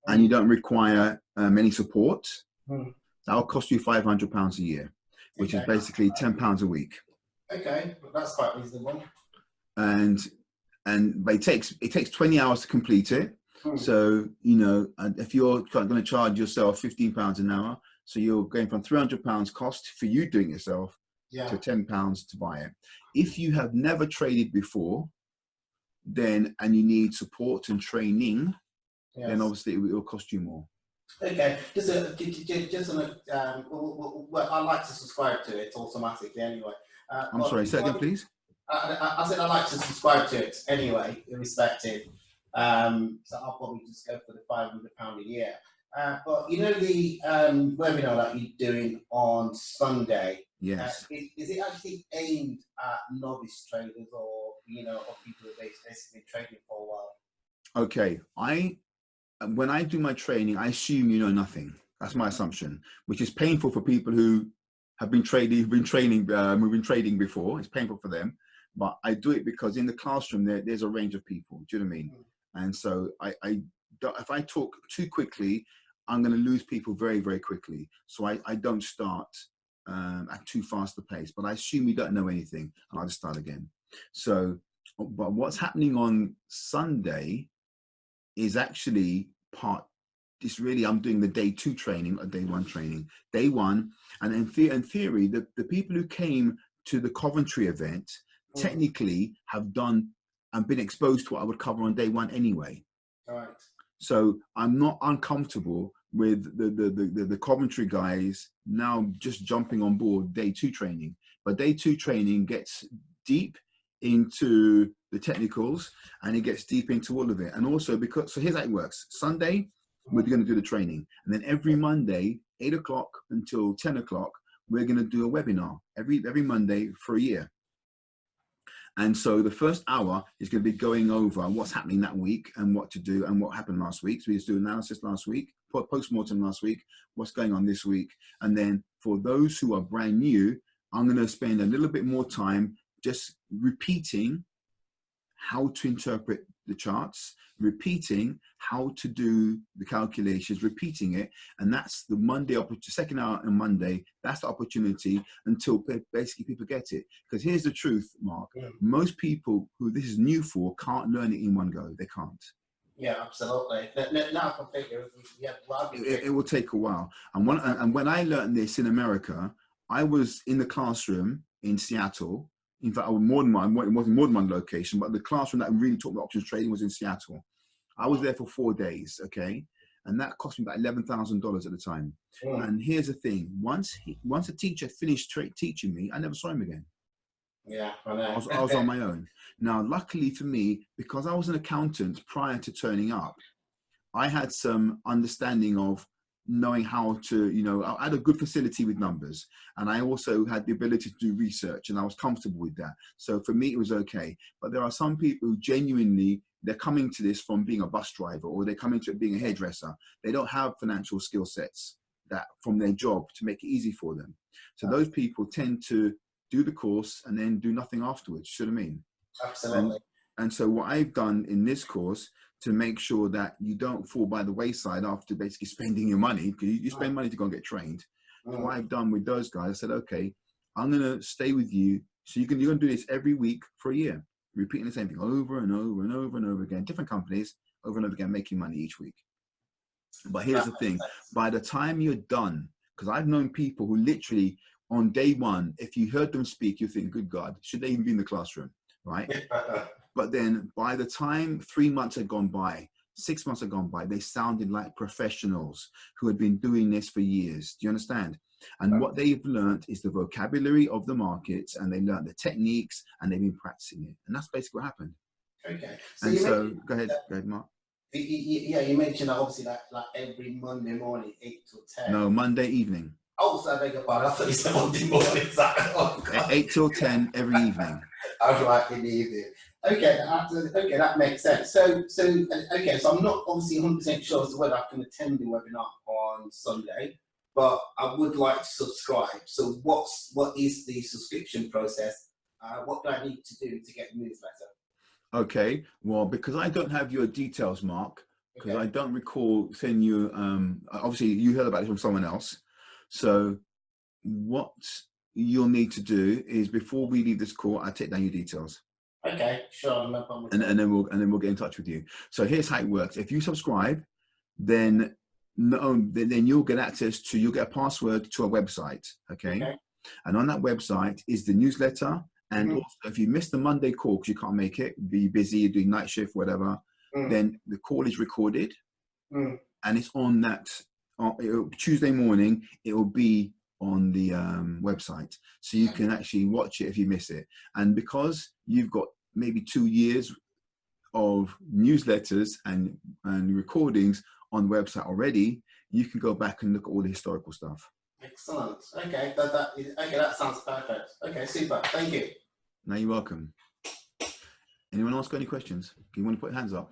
and you don't require any support, that will cost you £500 a year, which is basically £10 a week. Okay, that's quite reasonable. and but it takes 20 hours to complete it. So you know, and if you're going to charge yourself £15 an hour, so you're going from £300 cost for you doing it yourself to £10 to buy it. If you have never traded before, then and you need support and training, then obviously it will cost you more. Okay, just on a, well, I like to subscribe to it automatically anyway. I'm sorry, say again, please. I said I like to subscribe to it anyway, irrespective. So I'll probably just go for the £500 a year. But you know the webinar that you're doing on Sunday. Yes. Is it actually aimed at novice traders, or you know, or people who've basically been trading for a while? Okay, when I do my training, I assume you know nothing. That's my assumption, which is painful for people who have been trading, who've been trading before. It's painful for them, but I do it because in the classroom there's a range of people. Do you know what I mean? And so if I talk too quickly, I'm going to lose people very, very quickly. So I don't start at too fast a pace. But I assume you don't know anything, and I'll just start again. So, but what's happening on Sunday is actually it's really, I'm doing the day 2 training or day 1 training. Day 1, and in theory, the people who came to the Coventry event technically have done and been exposed to what I would cover on day 1 anyway. All right. So I'm not uncomfortable with the Coventry guys now just jumping on board day 2 training. But day 2 training gets deep into the technicals, and it gets deep into all of it. And also because, so here's how it works. Sunday, we're going to do the training. And then every Monday, 8 o'clock until 10 o'clock, we're going to do a webinar every Monday for a year. And so the first hour is going to be going over what's happening that week and what to do and what happened last week. So we just do analysis last week, post-mortem last week, what's going on this week. And then for those who are brand new, I'm going to spend a little bit more time just repeating how to interpret the charts, repeating how to do the calculations, repeating it. And that's the Monday, second hour on Monday, that's the opportunity until basically people get it. Because here's the truth, Mark, most people who this is new for can't learn it in one go. They can't. Yeah, absolutely. Now completely. It will take a while. And when I learned this in America, I was in the classroom in Seattle. In fact, it wasn't more than one location, but the classroom that really taught me options trading was in Seattle. I was there for 4 days, okay? And that cost me about $11,000 at the time. And here's the thing. Once a teacher finished teaching me, I never saw him again. Yeah, I know. I was on my own. Now, luckily for me, because I was an accountant prior to turning up, I had some understanding of knowing how to, you know, I had a good facility with numbers, and I also had the ability to do research, and I was comfortable with that. So for me, it was okay. But there are some people who genuinely, they're coming to this from being a bus driver, or they're coming to it being a hairdresser. They don't have financial skill sets that from their job to make it easy for them. So those people tend to do the course and then do nothing afterwards. You see what I mean? Absolutely. And so what I've done in this course to make sure that you don't fall by the wayside after basically spending your money, because you spend money to go and get trained. So what I've done with those guys, I said, okay, I'm going to stay with you. So you're going to do this every week for a year, repeating the same thing over and over and over and over again, different companies, over and over again, making money each week. But here's the thing, by the time you're done, because I've known people who literally on day 1, if you heard them speak, you think, good God, should they even be in the classroom, right? But then by the time 3 months had gone by, 6 months had gone by, they sounded like professionals who had been doing this for years. Do you understand? And what they've learned is the vocabulary of the markets, and they learned the techniques, and they've been practicing it. And that's basically what happened. Okay. And so, go ahead, Mark. Yeah, you mentioned that obviously like every Monday morning, 8 till 10. No, Monday evening. Oh, so I beg your pardon. I thought you said Monday morning. 8 till 10 every evening. I was right, in the evening. Okay, that makes sense. So I'm not obviously 100% sure as to whether I can attend the webinar on Sunday, but I would like to subscribe. So what is the subscription process? What do I need to do to get the newsletter? Okay, well, because I don't have your details, Mark, because I don't recall sending you, obviously you heard about it from someone else. So what you'll need to do is, before we leave this call, I'll take down your details. Okay, sure, no problem. And then we'll get in touch with you. So here's how it works. If you subscribe, then then you'll get access to, you'll get a password to our website. Okay. And on that website is the newsletter. And also, if you miss the Monday call because you can't make it, be busy, you're doing night shift, whatever, then the call is recorded, and it's on that Tuesday morning. It will be on the website, so you can actually watch it if you miss it. And because you've got maybe 2 years of newsletters and recordings on the website already, you can go back and look at all the historical stuff. Excellent. Okay, that sounds perfect. Okay, super. Thank you. No, you're welcome. Anyone else got any questions? Do you want to put your hands up?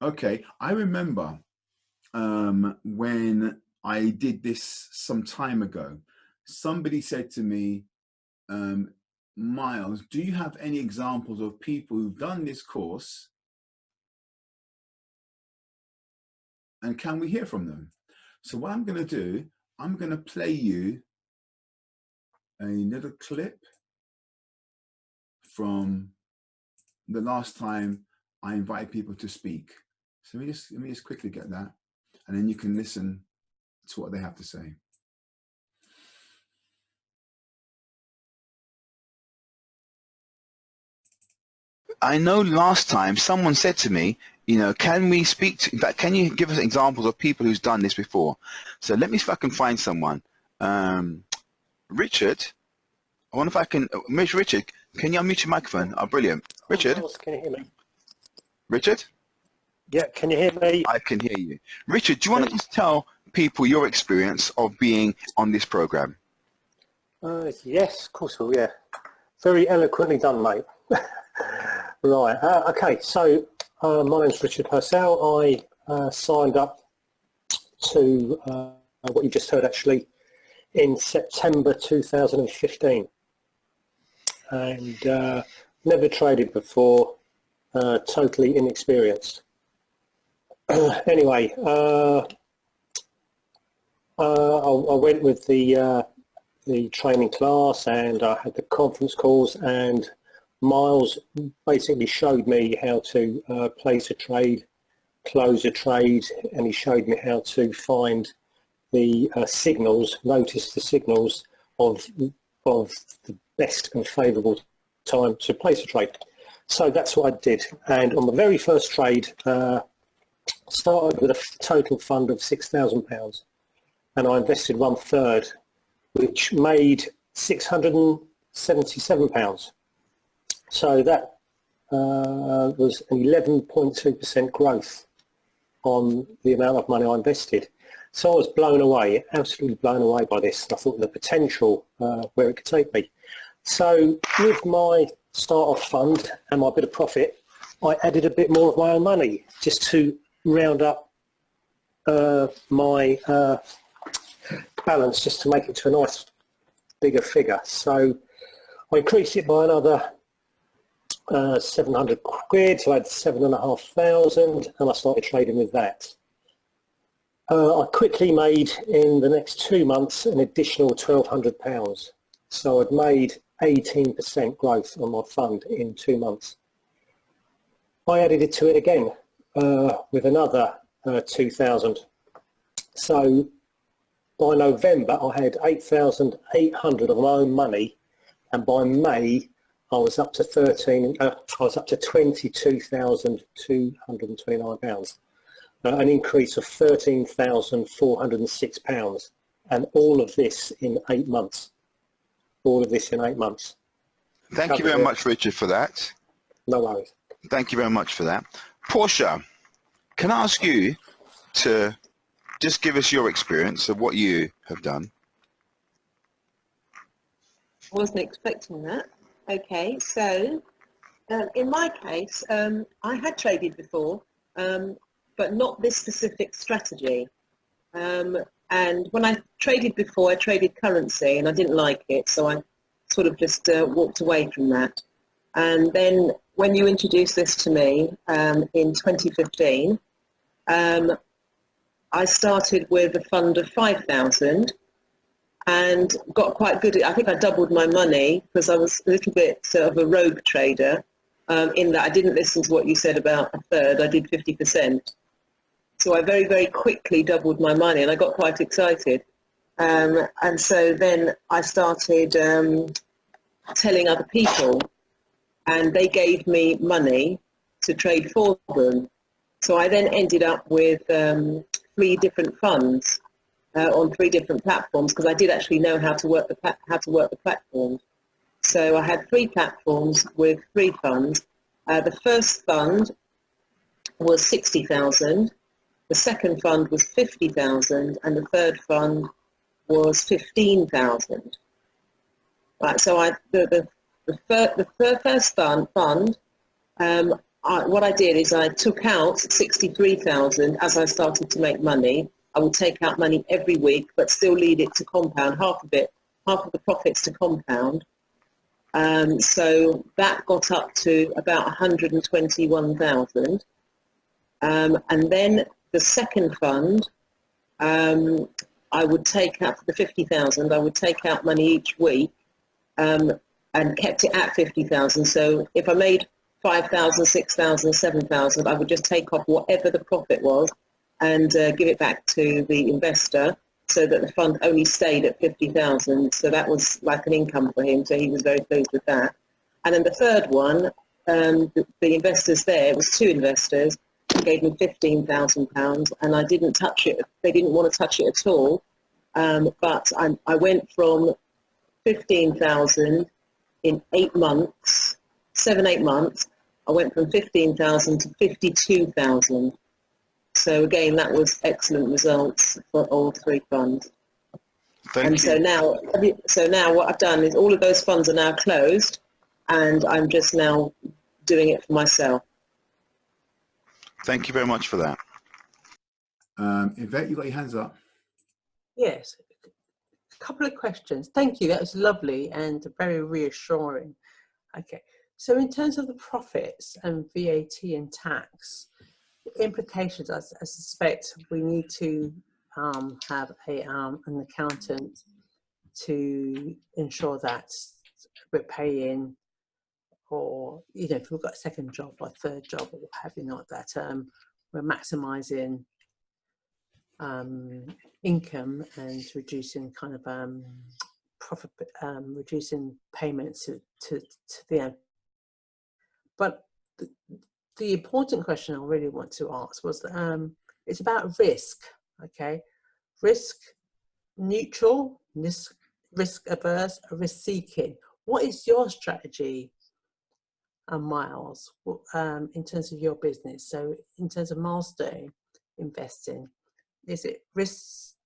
Okay, I remember when I did this some time ago, somebody said to me, Miles, do you have any examples of people who've done this course, and can we hear from them? So what I'm going to do, I'm going to play you a little clip from the last time I invited people to speak. So let me just quickly get that, and then you can listen to what they have to say. I know last time someone said to me, you know, can we speak to, in fact, can you give us examples of people who's done this before? So let me see if I can find someone. Richard, I wonder if I can, Richard, can you unmute your microphone? Oh, brilliant. Richard? Oh, can you hear me? Richard? Yeah, can you hear me? I can hear you. Richard, do you want to just tell people your experience of being on this program? Yes, of course I will, yeah. Very eloquently done, mate. Right, okay, so my name's Richard Purcell. I signed up to what you just heard actually in September 2015, and never traded before, totally inexperienced. Anyway, I went with the training class, and I had the conference calls, and Miles basically showed me how to place a trade, close a trade, and he showed me how to find the signals, notice the signals of the best and favourable time to place a trade. So that's what I did, and on the very first trade, started with a total fund of £6,000, and I invested 1/3, which made £677. So that was an 11.2% growth on the amount of money I invested. So I was blown away, absolutely blown away by this. I thought the potential where it could take me. So with my start-off fund and my bit of profit, I added a bit more of my own money just to round up my balance, just to make it to a nice bigger figure. So I increased it by another 700 quid, so I had 7,500, and I started trading with that. I quickly made, in the next 2 months, an additional £1,200. So I'd made 18% growth on my fund in 2 months. I added it to it again with another 2,000. So by November, I had 8,800 of my own money, and by May, I was up to £22,229, an increase of £13,406, and all of this in 8 months. All of this in 8 months. Thank you very much, Richard, for that. No worries. Thank you very much for that. Portia, can I ask you to just give us your experience of what you have done? I wasn't expecting that. Okay, so in my case, I had traded before, but not this specific strategy. And when I traded before, I traded currency, and I didn't like it, so I sort of just walked away from that. And then when you introduced this to me in 2015, I started with a fund of 5,000 and got quite good. I think I doubled my money because I was a little bit sort of a rogue trader in that I didn't listen to what you said about a third. I did 50%. So I very, very quickly doubled my money and I got quite excited. And so then I started telling other people, and they gave me money to trade for them. So I then ended up with 3 different funds on 3 different platforms, because I did actually know how to work the platforms. So I had 3 platforms with 3 funds. The first fund was 60,000. The second fund was 50,000, and the third fund was 15,000. Right. So the first fund, what I did is I took out 63,000 as I started to make money. I would take out money every week, but still leave it to compound, half of the profits to compound. So that got up to about 121,000. And then the second fund, I would take out for the 50,000. I would take out money each week, and kept it at 50,000. So if I made 5,000, 6,000, 7,000, I would just take off whatever the profit was and give it back to the investor, so that the fund only stayed at 50,000. So that was like an income for him. So he was very pleased with that. And then the third one, the investors there, it was 2 investors, gave me £15,000, and I didn't touch it. They didn't want to touch it at all. But I went from 15,000 in 8 months, 7-8 months. I went from 15,000 to 52,000. So again, that was excellent results for all 3 funds. Thank you. So now what I've done is all of those funds are now closed, and I'm just now doing it for myself. Thank you very much for that. Yvette, you got your hands up. Yes, a couple of questions. Thank you. That was lovely and very reassuring. Okay, so in terms of the profits and VAT and tax, the implications, I suspect we need to have an accountant to ensure that we're paying, or if we've got a second job or third job or what have you, not that we're maximising income and reducing kind of profit, reducing payments to the end. But the important question I really want to ask was it's about risk. Okay, risk neutral, risk averse, risk seeking. What is your strategy, Miles, in terms of your business? So in terms of milestone investing, is it risk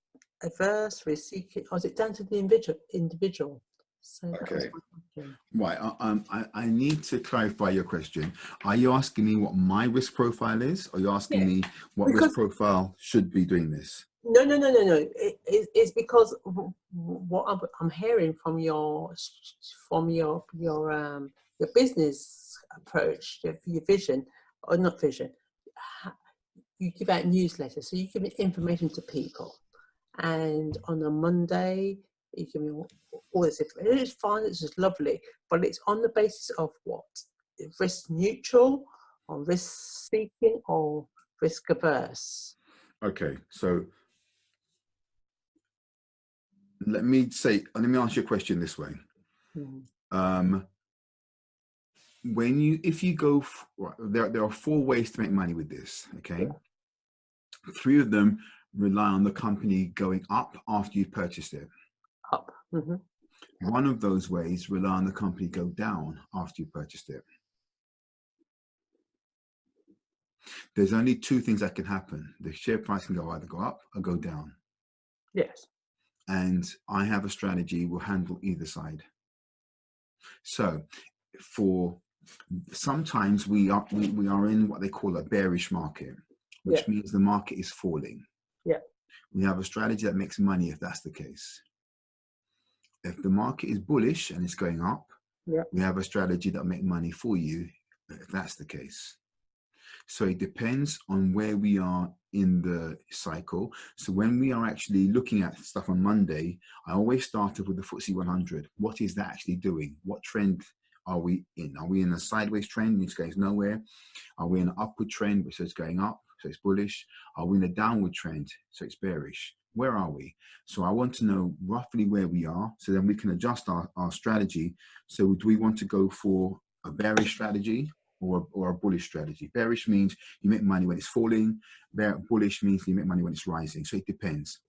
averse, risk seeking, or is it down to the individual? So okay, right. I need to clarify your question. Are you asking me what my risk profile is, or are you asking me what risk profile should be doing this? No. It's because what I'm hearing from your business approach, your vision, or not vision. You give out newsletters, so you give information to people, and on a Monday you give me all this information. It's fine, it's just lovely, but it's on the basis of what? Risk neutral, or risk seeking, or risk averse? Okay, so let me ask you a question this way. If you go, there are 4 ways to make money with this. Okay, 3 of them rely on the company going up after you've purchased it. Up. One of those ways rely on the company go down after you purchased it. There's only 2 things that can happen. The share price can either go up or go down. Yes. And I have a strategy will handle either side. So sometimes we are in what they call a bearish market, which means the market is falling. Yeah. We have a strategy that makes money if that's the case. If the market is bullish and it's going up, we have a strategy that will make money for you if that's the case. So it depends on where we are in the cycle. So when we are actually looking at stuff on Monday, I always started with the FTSE 100. What is that actually doing? What trend are we in? Are we in a sideways trend which goes nowhere? Are we in an upward trend which is going up, so it's bullish? Are we in a downward trend, so it's bearish? Where are we? So I want to know roughly where we are, so then we can adjust our strategy. So do we want to go for a bearish strategy or a bullish strategy? Bearish means you make money when it's falling. Bullish means you make money when it's rising. So it depends.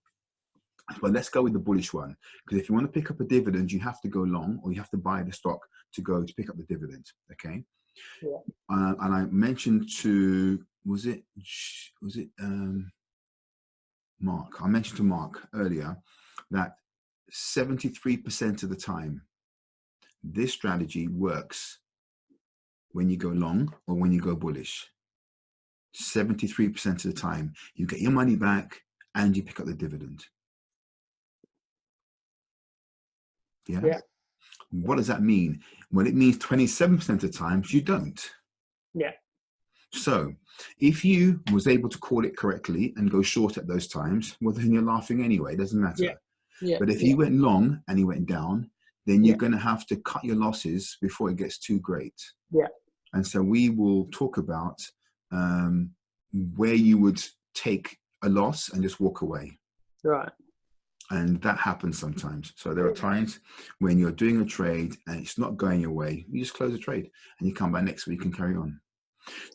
But let's go with the bullish one, because if you want to pick up a dividend, you have to go long, or you have to buy the stock to pick up the dividend. Okay. Yeah. And I mentioned to Mark. I mentioned to Mark earlier that 73% of the time, this strategy works when you go long or when you go bullish. 73% of the time, you get your money back and you pick up the dividend. Yeah. Yeah. What does that mean? Well, it means 27% of the times you don't. Yeah. So if you was able to call it correctly and go short at those times, well, then you're laughing anyway. It doesn't matter. Yeah. Yeah. But if you went long and you went down, then you're Yeah. going to have to cut your losses before it gets too great. Yeah. And so we will talk about where you would take a loss and just walk away. Right. And that happens sometimes. So there are times when you're doing a trade and it's not going your way, you just close the trade and you come back next week and carry on.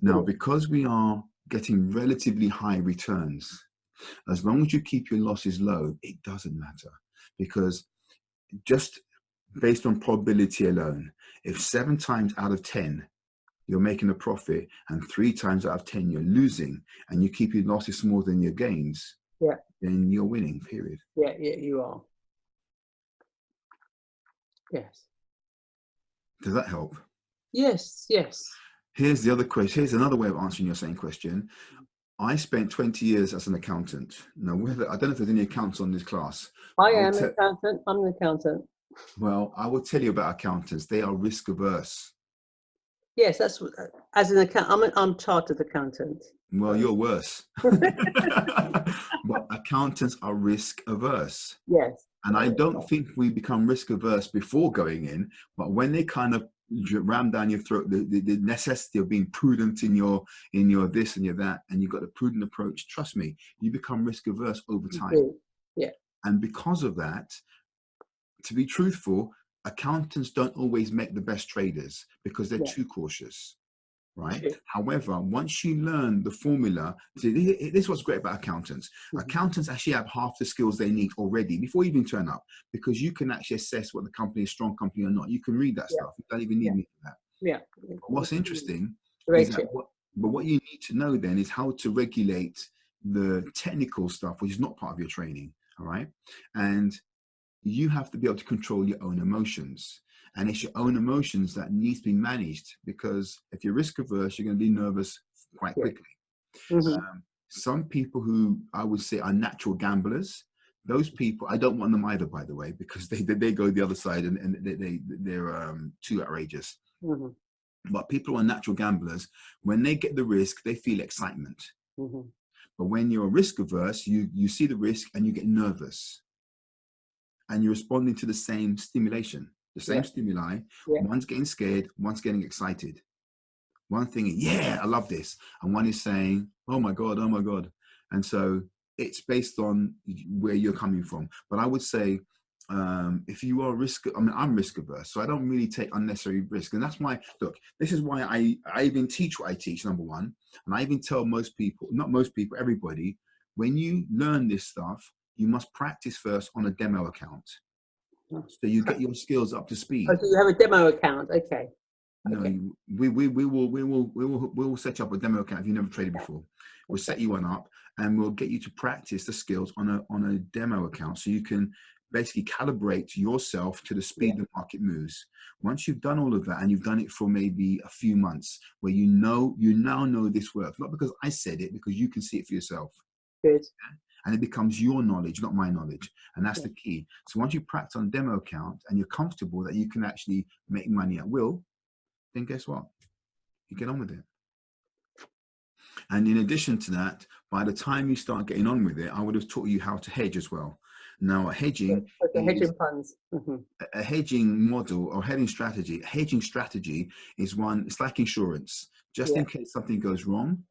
Now, because we are getting relatively high returns, as long as you keep your losses low, it doesn't matter, because just based on probability alone, if 7 times out of 10 you're making a profit and 3 times out of 10 you're losing, and you keep your losses smaller than your gains, yeah, then you're winning, period. Yeah, you are. Yes. Does that help? Yes, yes. Here's the other question. Here's another way of answering your same question. I spent 20 years as an accountant. Now, I don't know if there's any accountants on this class. I am an accountant. I'm an accountant. Well, I will tell you about accountants. They are risk averse. Yes, that's what, as an accountant. I'm chartered accountant. Well, you're worse. But accountants are risk averse. Yes. And I don't think we become risk averse before going in, but when they kind of ram down your throat the necessity of being prudent in your this and your that, and you've got a prudent approach, trust me, you become risk averse over time. Yeah. And because of that, to be truthful, accountants don't always make the best traders because they're too cautious, right? True. However, once you learn the formula, this is what's great about accountants. Accountants actually have half the skills they need already before you even turn up, because you can actually assess what the company is, strong company or not. You can read that stuff. You don't even need me for that. Yeah. But what's interesting is that what you need to know then is how to regulate the technical stuff, which is not part of your training, all right? And you have to be able to control your own emotions. And it's your own emotions that needs to be managed, because if you're risk averse, you're going to be nervous quite quickly. Some people who I would say are natural gamblers, those people, I don't want them either, by the way, because they go the other side and they're too outrageous. But people who are natural gamblers, when they get the risk, they feel excitement. But when you're risk averse, you see the risk and you get nervous. And you're responding to the same stimulation, the same stimuli. One's getting scared, one's getting excited. One thing, yeah, I love this. And one is saying, oh my God, oh my God. And so it's based on where you're coming from. But I would say, if you are I'm risk averse, so I don't really take unnecessary risk. And that's why, look, this is why I even teach what I teach, number one. And I even tell most people, not most people, everybody, when you learn this stuff, you must practice first on a demo account, so you get your skills up to speed. Oh, so you have a demo account, okay? No, we will set you up a demo account if you never traded before. We'll set you one up, and we'll get you to practice the skills on a demo account, so you can basically calibrate yourself to the speed the market moves. Once you've done all of that, and you've done it for maybe a few months, where you now know this works, not because I said it, because you can see it for yourself. Good. And it becomes your knowledge, not my knowledge. And that's the key. So once you practice on a demo account and you're comfortable that you can actually make money at will, then guess what? you get on with it. And in addition to that, by the time you start getting on with it, I would have taught you how to hedge as well. Now, hedging hedging funds. A hedging model or hedging strategy is one, it's like insurance. Just in case something goes wrong,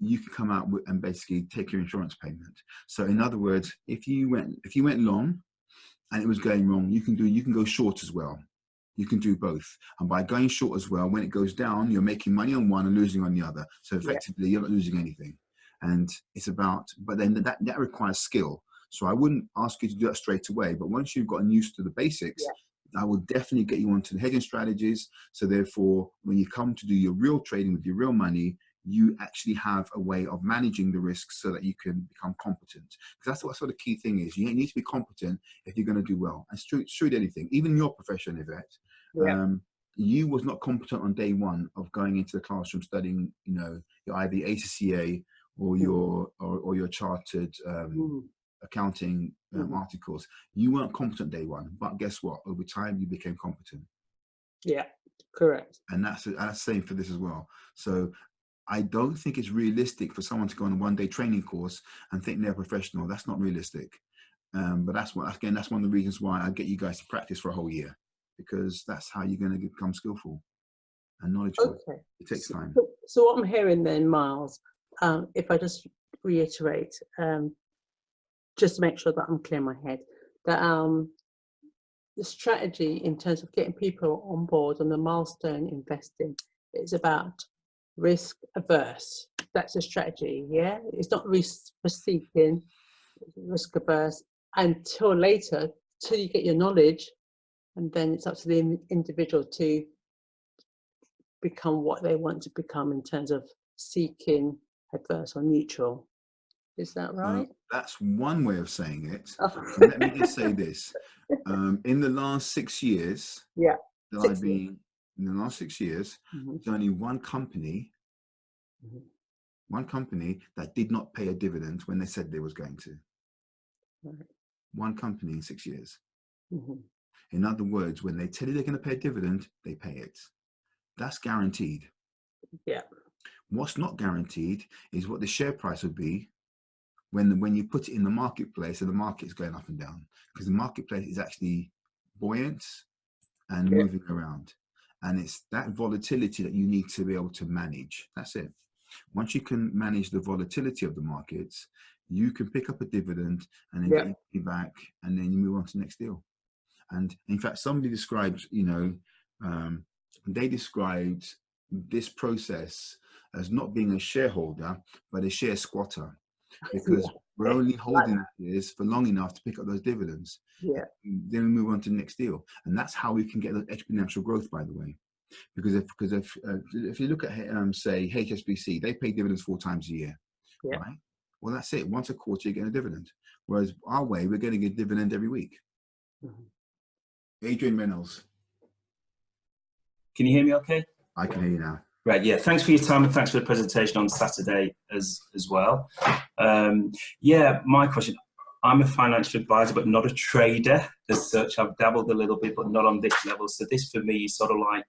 you can come out with, and basically take your insurance payment. So in other words, if you went long and it was going wrong, you can go short as well. You can do both. And by going short as well, when it goes down, you're making money on one and losing on the other. So effectively, you're not losing anything. And it's about, but then that requires skill. So I wouldn't ask you to do that straight away. But once you've gotten used to the basics, I will definitely get you onto the hedging strategies. So therefore, when you come to do your real trading with your real money, you actually have a way of managing the risks so that you can become competent. Because that's what sort of key thing is. You need to be competent if you're going to do well. And it's true with anything, even your profession, Yvette. You was not competent on day one of going into the classroom studying, your either ACCA or your chartered accounting articles. You weren't competent day one, but guess what? Over time, you became competent. Yeah, correct. And that's the same for this as well. So I don't think it's realistic for someone to go on a one-day training course and think they're a professional. That's not realistic. But that's one of the reasons why I get you guys to practice for a whole year, because that's how you're going to become skillful and knowledgeable. Okay. It takes time. So what I'm hearing then, Miles, if I just reiterate, just to make sure that I'm clear in my head, that the strategy in terms of getting people on board on the milestone investing is about risk averse. That's a strategy, yeah? It's not risk seeking, risk averse until later, till you get your knowledge, and then it's up to the individual to become what they want to become in terms of seeking, adverse or neutral. Is that right? That's one way of saying it. Let me just say this. In the last 6 years, in the last 6 years, there's only one company that did not pay a dividend when they said they was going to. Right. One company in 6 years. In other words, when they tell you they're going to pay a dividend, they pay it. That's guaranteed. Yeah. What's not guaranteed is what the share price would be when you put it in the marketplace and the market's going up and down, because the marketplace is actually buoyant and moving around. And it's that volatility that you need to be able to manage. That's it. Once you can manage the volatility of the markets, you can pick up a dividend and then get your money back, and then you move on to the next deal. And in fact, somebody described, they described this process as not being a shareholder, but a share squatter, because we're only holding shares for long enough to pick up those dividends. Yeah. Then we move on to the next deal. And that's how we can get the exponential growth, by the way. Because if you look at, say, HSBC, they pay dividends 4 times a year, right? Well, that's it. Once a quarter, you get a dividend. Whereas our way, we're getting a dividend every week. Adrian Reynolds. Can you hear me okay? I can hear you now. Right, yeah. Thanks for your time and thanks for the presentation on Saturday as well. My question, I'm a financial advisor, but not a trader as such. I've dabbled a little bit, but not on this level. So this for me is sort of like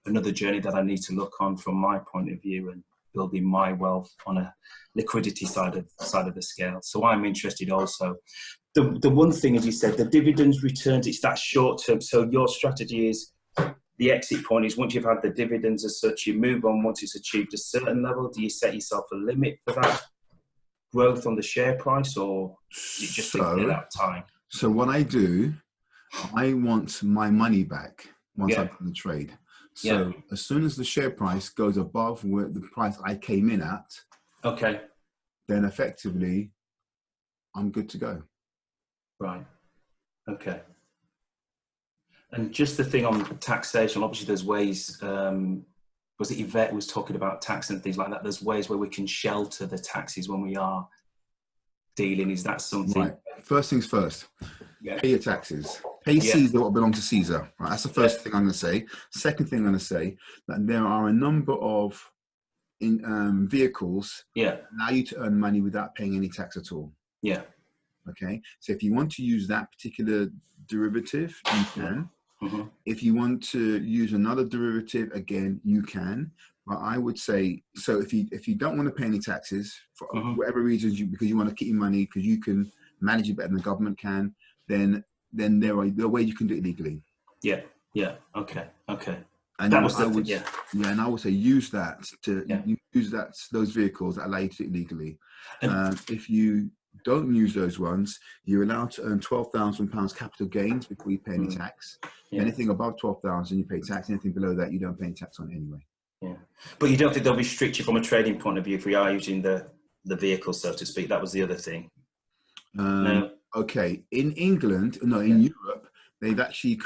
another journey that I need to look on from my point of view and building my wealth on a liquidity side of the scale. So I'm interested also. The one thing, as you said, the dividends returns, it's that short term. So your strategy is the exit point is once you've had the dividends as such, you move on once it's achieved a certain level. Do you set yourself a limit for that growth on the share price, or is it just at that time? So what I do, I want my money back once I've done the trade. So as soon as the share price goes above where the price I came in at, then effectively I'm good to go. Right. Okay. And just the thing on taxation, obviously there's ways, was it Yvette was talking about tax and things like that? There's ways where we can shelter the taxes when we are dealing. Is that something? Right. First things first, pay your taxes. Pay Caesar what belongs to Caesar. Right? That's the first thing I'm going to say. Second thing I'm going to say, that there are a number of vehicles that allow you to earn money without paying any tax at all. Yeah. Okay. So if you want to use that particular derivative, you can. Mm-hmm. If you want to use another derivative, again, you can. But I would say, so if you don't want to pay any taxes for Mm-hmm. whatever reasons, because you want to keep your money, because you can manage it better than the government can, then there are ways you can do it legally. Yeah. Yeah. Okay. Okay. And That was I the would, yeah. yeah, and I would say use that Yeah. use those vehicles that allow you to do it legally. And If you don't use those ones, you're allowed to earn £12,000 capital gains before you pay any tax. yeah. Anything above 12,000, you pay tax. Anything below that, you don't pay any tax on anyway. Yeah. But you don't think they'll restrict you from a trading point of view if we are using the vehicle, so to speak? That was the other thing. No. Okay, in England, no, in Europe, they've actually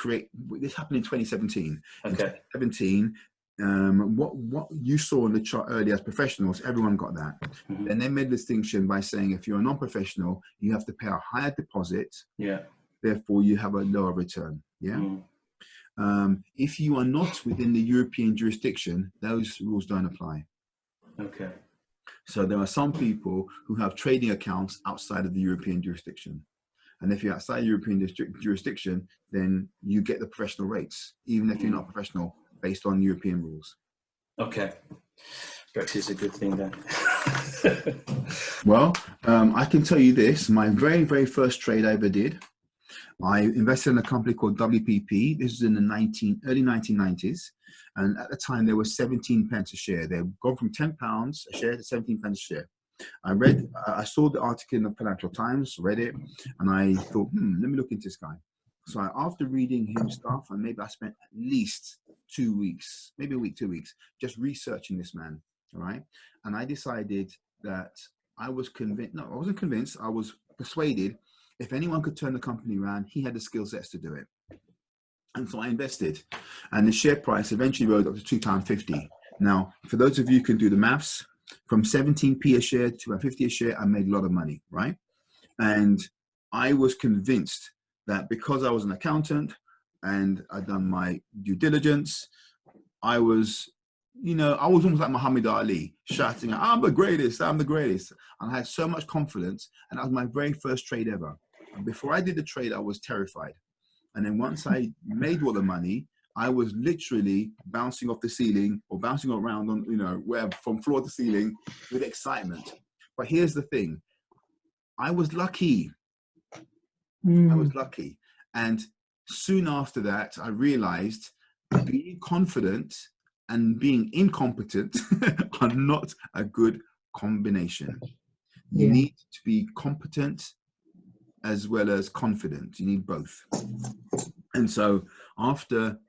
this happened in 2017. Okay. In 2017, what you saw in the chart earlier as professionals, everyone got that. Mm-hmm. Then they made a distinction by saying if you're a non-professional, you have to pay a higher deposit. Yeah. Therefore, you have a lower return. Yeah. If you are not within the European jurisdiction, those rules don't apply. Okay. So there are some people who have trading accounts outside of the European jurisdiction. And if you're outside European jurisdiction, then you get the professional rates, even if you're not professional, based on European rules. Okay. Brexit is a good thing then. Well, I can tell you this, my very, very first trade I ever did, I invested in a company called WPP. This was in the early 1990s. And at the time, there was 17 pence a share. They've gone from £10 a share to 17 pence a share. I saw the article in the Financial Times, read it, and I thought, let me look into this guy. So after reading his stuff, and maybe I spent at least 2 weeks, maybe a week, 2 weeks, just researching this man, all right? And I decided that I was convinced, no, I wasn't convinced, I was persuaded if anyone could turn the company around, he had the skill sets to do it. And so I invested, and the share price eventually rose up to £2.50. Now, for those of you who can do the maths, from 17p a share to about 50 a share, I made a lot of money, right? And I was convinced that because I was an accountant and I'd done my due diligence, I was almost like Muhammad Ali, shouting, I'm the greatest, I'm the greatest. And I had so much confidence, and that was my very first trade ever. And before I did the trade, I was terrified. And then once I made all the money, I was literally bouncing off the ceiling or bouncing around on, wherever, from floor to ceiling with excitement. But here's the thing. I was lucky. I was lucky. And soon after that, I realized being confident and being incompetent are not a good combination. You need to be competent as well as confident. You need both. And so after,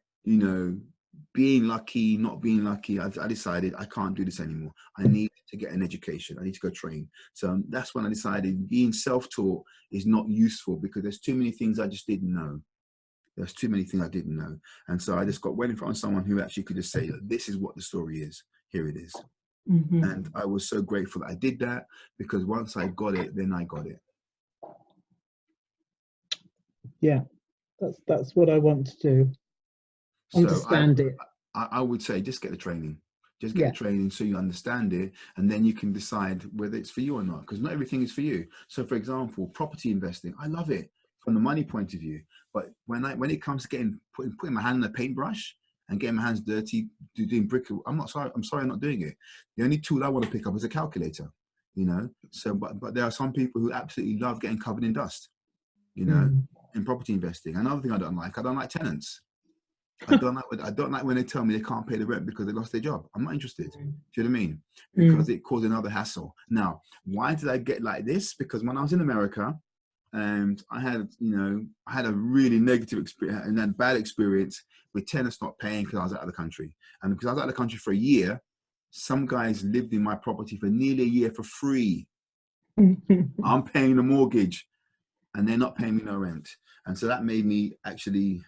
being lucky, not being lucky, I decided I can't do this anymore. I need to get an education. I need to go train. So that's when I decided being self-taught is not useful because there's too many things I just didn't know. There's too many things I didn't know. And so I just went in front of someone who actually could just say, this is what the story is. Here it is. Mm-hmm. And I was so grateful that I did that, because once I got it, then I got it. Yeah, that's what I want to do. Understand it. I would say just get the training. Just get the training so you understand it, and then you can decide whether it's for you or not, because not everything is for you. So for example, property investing, I love it from the money point of view. But when it comes to putting my hand in a paintbrush and getting my hands dirty doing brick, I'm sorry, I'm not doing it. The only tool I want to pick up is a calculator, So, but there are some people who absolutely love getting covered in dust, in property investing. Another thing I don't like tenants. I don't like when they tell me they can't pay the rent because they lost their job. I'm not interested. Do you know what I mean? Because it caused another hassle. Now, why did I get like this? Because when I was in America, and I had a really negative experience and then bad experience with tenants not paying because I was out of the country. And because I was out of the country for a year, some guys lived in my property for nearly a year for free. I'm paying the mortgage and they're not paying me no rent. And so that made me actually,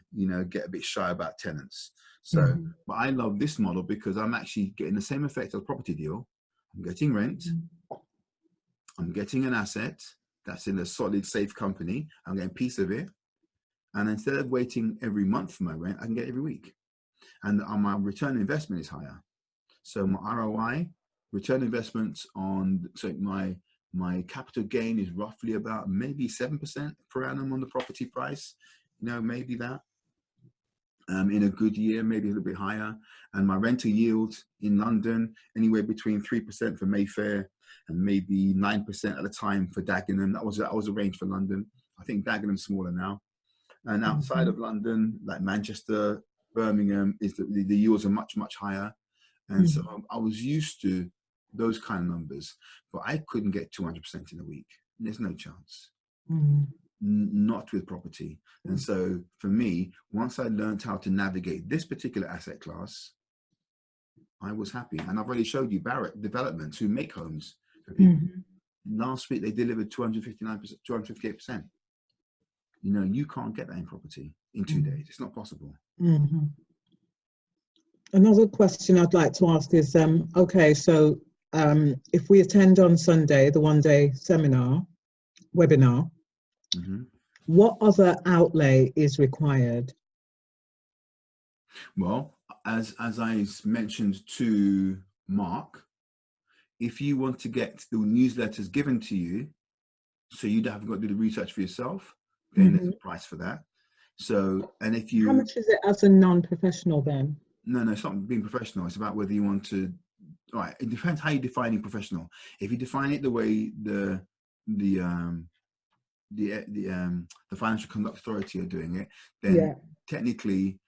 get a bit shy about tenants. So, but I love this model because I'm actually getting the same effect of a property deal. I'm getting rent. I'm getting an asset that's in a solid, safe company. I'm getting a piece of it. And instead of waiting every month for my rent, I can get every week. And my return on investment is higher. So my ROI, return investments my capital gain is roughly about maybe 7% per annum on the property price. Maybe that. In a good year, maybe a little bit higher. And my rental yield in London, anywhere between 3% for Mayfair and maybe 9% at the time for Dagenham. That was a range for London. I think Dagenham's smaller now. And outside of London, like Manchester, Birmingham, the yields are much, much higher. And so I was used to those kind of numbers, but I couldn't get 200% in a week. There's no chance. Not with property. And so for me, once I learned how to navigate this particular asset class, I was happy. And I've already showed you Barrett Developments who make homes for people. Last week they delivered 259%, 258%. You know, you can't get that in property in 2 days. It's not possible. Another question I'd like to ask is, okay, so if we attend on Sunday, the one-day webinar, what other outlay is required? Well, as I mentioned to Mark, if you want to get the newsletters given to you, so you haven't got to do the research for yourself, then there's a price for that. So, and if you... How much is it as a non-professional then? No, it's not being professional. It's about whether you want to... All right, it depends how you're defining professional. If you define it the way the Financial Conduct Authority are doing it, then technically,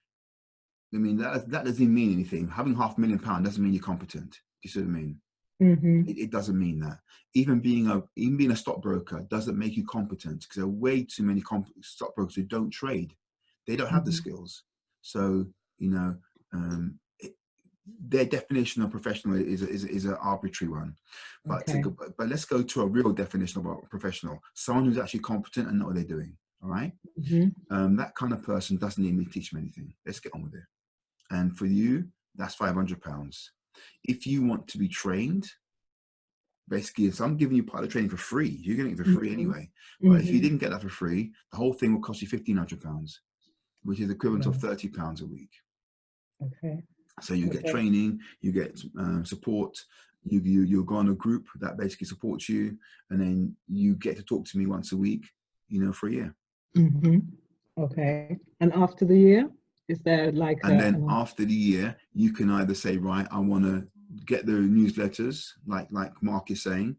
I mean, that doesn't mean anything. Having £500,000 doesn't mean you're competent. Do you see what I mean? It doesn't mean that. Even being a stockbroker doesn't make you competent, because there are way too many stockbrokers who don't trade. They don't have the skills. So, you know, their definition of professional is an arbitrary one. But but let's go to a real definition of a professional. Someone who's actually competent and know what they're doing. All right. That kind of person doesn't need me to teach them anything. Let's get on with it. And for you, that's £500. If you want to be trained, basically, so I'm giving you part of the training for free. You're getting it for free anyway. But if you didn't get that for free, the whole thing will cost you £1,500, which is equivalent of £30 a week. So you get training, you get support. You'll go on a group that basically supports you, and then you get to talk to me once a week, you know, for a year. And after the year, is there like then after the year, you can either say, right, I want to get the newsletters, like Mark is saying,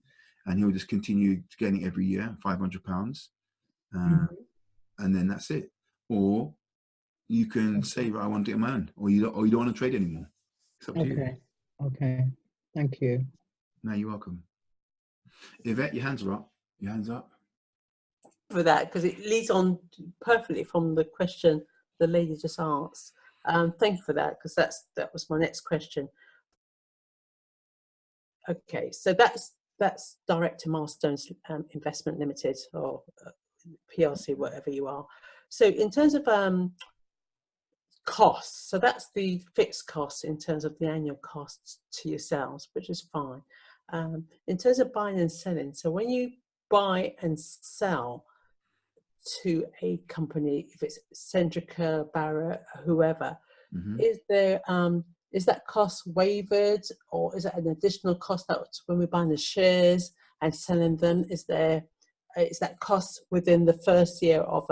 and he'll just continue getting every year, £500, and then that's it. Or you can say, right, I want to do it on my own, or you don't want to trade anymore. It's up to you. Thank you. No, you're welcome. Yvette, your hands are up. Your hands up. For that, because it leads on perfectly from the question the lady just asked. Thank you for that, because that was my next question. Okay, so that's direct to Milestones Investment Limited, or PLC, whatever you are. So in terms of costs, so that's the fixed costs in terms of the annual costs to yourselves, which is fine. In terms of buying and selling, so when you buy and sell to a company, if it's Centrica, Barrett, whoever, is that cost waived, or is that an additional cost that when we're buying the shares and selling them? Is that cost within the first year of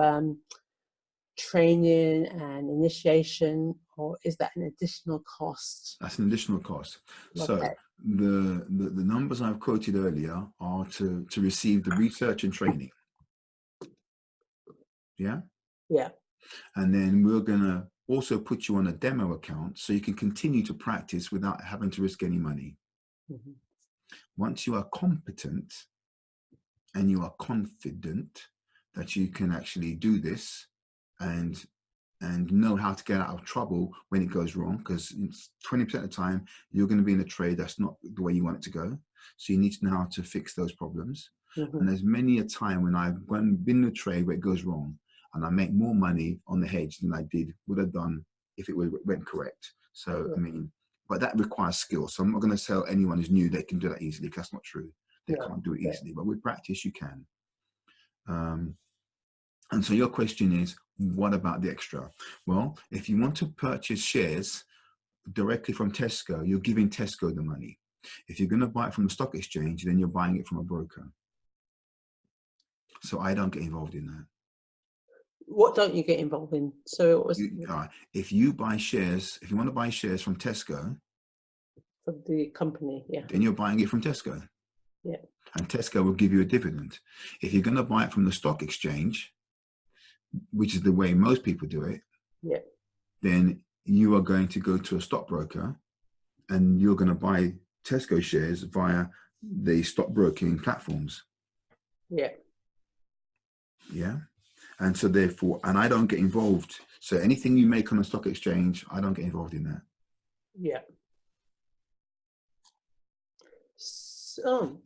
training and initiation, or is that an additional cost? That's an additional cost. So the numbers I've quoted earlier are to receive the research and training. Yeah. And then we're gonna also put you on a demo account so you can continue to practice without having to risk any money. Once you are competent and you are confident that you can actually do this and know how to get out of trouble when it goes wrong, because 20% of the time you're going to be in a trade that's not the way you want it to go. So you need to know how to fix those problems. And there's many a time when I've been in a trade where it goes wrong, and I make more money on the hedge than I would have done if it went correct. So, I mean, but that requires skill. So I'm not going to tell anyone who's new they can do that easily, because that's not true. They can't do it easily, but with practice you can. And so your question is, what about the extra? Well, if you want to purchase shares directly from Tesco, you're giving Tesco the money. If you're going to buy it from the stock exchange, then you're buying it from a broker. So I don't get involved in that. What don't you get involved in? So it was If you buy shares, if you want to buy shares from Tesco, from the company, yeah. then you're buying it from Tesco. Yeah. And Tesco will give you a dividend. If you're going to buy it from the stock exchange, which is the way most people do it, yeah, then you are going to go to a stockbroker and you're going to buy Tesco shares via the stockbroking platforms. Yeah. Yeah. And so therefore, and I don't get involved. So anything you make on a stock exchange, I don't get involved in that. Yeah. So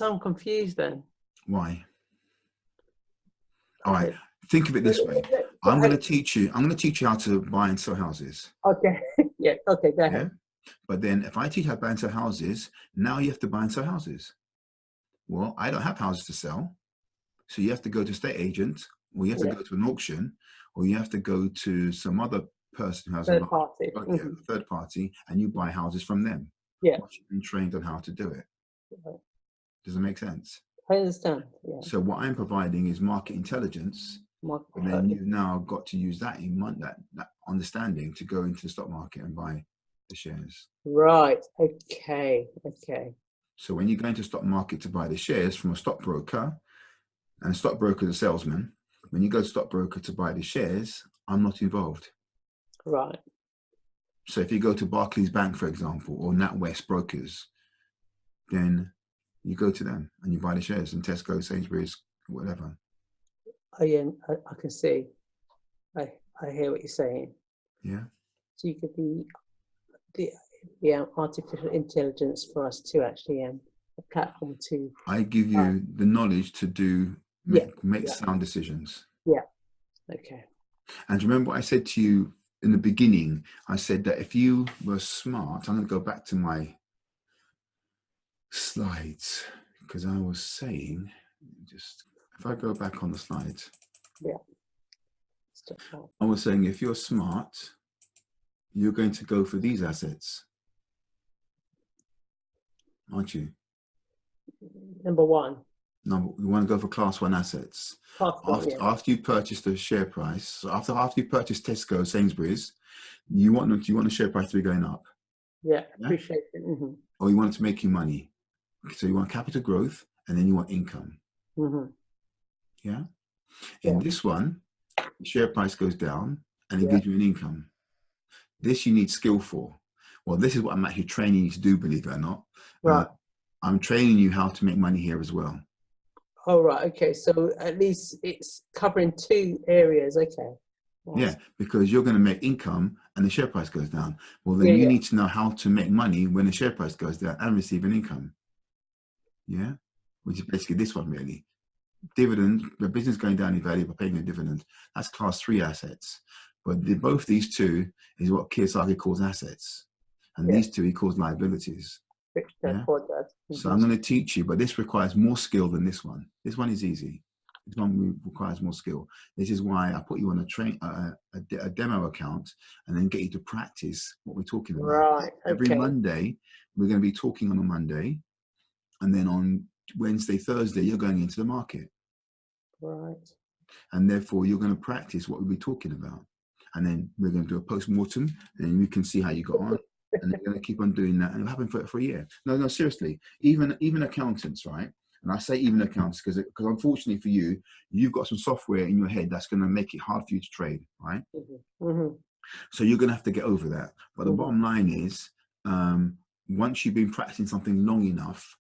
I'm confused then. Why? All right. Think of it this way. I'm going to teach you how to buy and sell houses. Okay. Yeah. Okay. Go ahead. Yeah? But then if I teach you how to buy and sell houses, now you have to buy and sell houses. Well, I don't have houses to sell. So you have to go to estate agent, or you have to go to an auction, or you have to go to some other person who has third party. Third party, and you buy houses from them. Yeah. Once you've been trained on how to do it. Right. Does it make sense? I understand. Yeah. So what I'm providing is market intelligence. And then you've now got to use that that understanding to go into the stock market and buy the shares. Right. Okay. Okay. So when you go into stock market to buy the shares from a stockbroker, and a stockbroker is a salesman, when you go to stockbroker to buy the shares, I'm not involved. Right. So if you go to Barclays Bank, for example, or NatWest Brokers, then you go to them and you buy the shares in Tesco, Sainsbury's, whatever. I can see. I hear what you're saying. Yeah. So you could be the artificial intelligence for us to actually a platform to. I give you the knowledge to make sound decisions. Yeah. Okay. And remember what I said to you in the beginning? I said that if you were smart, I'm going to go back to my slides because I was saying, just if I go back on the slides, I was saying if you're smart, you're going to go for these assets, aren't you? Number one. No, you want to go for class one assets. After you purchase the share price, so after you purchase Tesco, Sainsbury's, you want the share price to be going up. Yeah, appreciate it. Mm-hmm. Or you want it to make you money. So you want capital growth and then you want income. Mm-hmm. Yeah. In this one, the share price goes down and it gives you an income. This you need skill for. Well, this is what I'm actually training you to do, believe it or not. Right. I'm training you how to make money here as well. Oh, right. Okay. So at least it's covering two areas. Okay. Nice. Yeah, because you're going to make income and the share price goes down. Well, then you need to know how to make money when the share price goes down and receive an income. Yeah, which is basically this one really. Dividend, the business going down in value by paying a dividend. That's class 3 assets. But both these two is what Kiyosaki calls assets. And these two he calls liabilities. Yeah? So I'm going to teach you, but this requires more skill than this one. This one is easy. This one requires more skill. This is why I put you on a demo account and then get you to practice what we're talking about. Right. Okay. Every Monday, we're going to be talking on a Monday. And then on Wednesday, Thursday, you're going into the market. Right. And therefore, you're going to practice what we'll be talking about. And then we're going to do a post-mortem, and you can see how you got on. And they're going to keep on doing that. And it'll happen for a year. No, seriously. Even accountants, right? And I say even accountants because unfortunately for you, you've got some software in your head that's going to make it hard for you to trade, right? Mm-hmm. Mm-hmm. So you're going to have to get over that. But the bottom line is, once you've been practicing something long enough,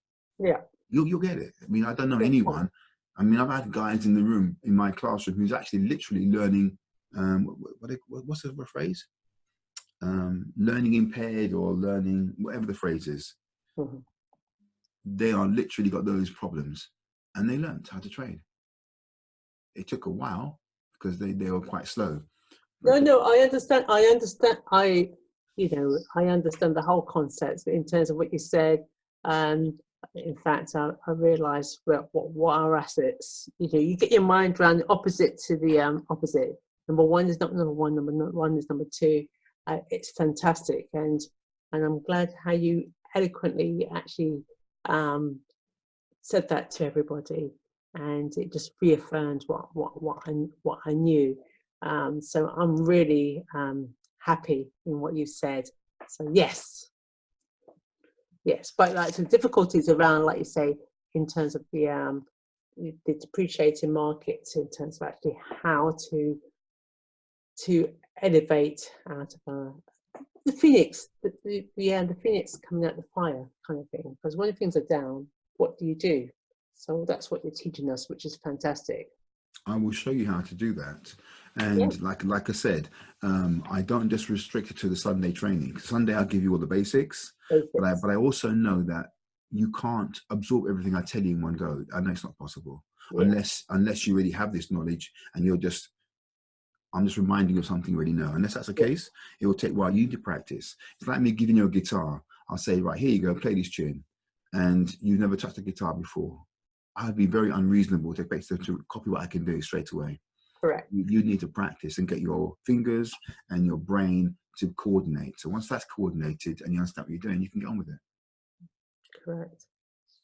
you'll get it. I mean, I don't know anyone. I mean, I've had guys in the room in my classroom who's actually literally learning. What's the phrase? Learning impaired or learning whatever the phrase is. Mm-hmm. They are literally got those problems, and they learned how to trade. It took a while because they were quite slow. No, I understand. I understand the whole concept in terms of what you said. And in fact, I realised what are assets. You get your mind around the opposite to the opposite. Number one is not number one. Number one is number two. It's fantastic, and I'm glad how you eloquently actually said that to everybody. and it just reaffirmed what I knew. So I'm really happy in what you said. So yes, but like the difficulties around, like you say, in terms of the depreciating markets, in terms of actually how to elevate out of the phoenix, the phoenix coming out the fire kind of thing. Because when things are down, what do you do? So that's what you're teaching us, which is fantastic. I will show you how to do that. And Yeah. like I said, I don't just restrict it to the Sunday training. Sunday, I'll give you all the basics, but I also know that you can't absorb everything I tell you in one go. I know it's not possible unless you really have this knowledge and I'm just reminding you of something you already know. Unless that's the case, it will take a while. You need to practice. It's like me giving you a guitar. I'll say, right, here you go, play this tune. And you've never touched a guitar before. I'd be very unreasonable to expect them to copy what I can do straight away. Correct. You need to practice and get your fingers and your brain to coordinate. So once that's coordinated and you understand what you're doing, you can get on with it.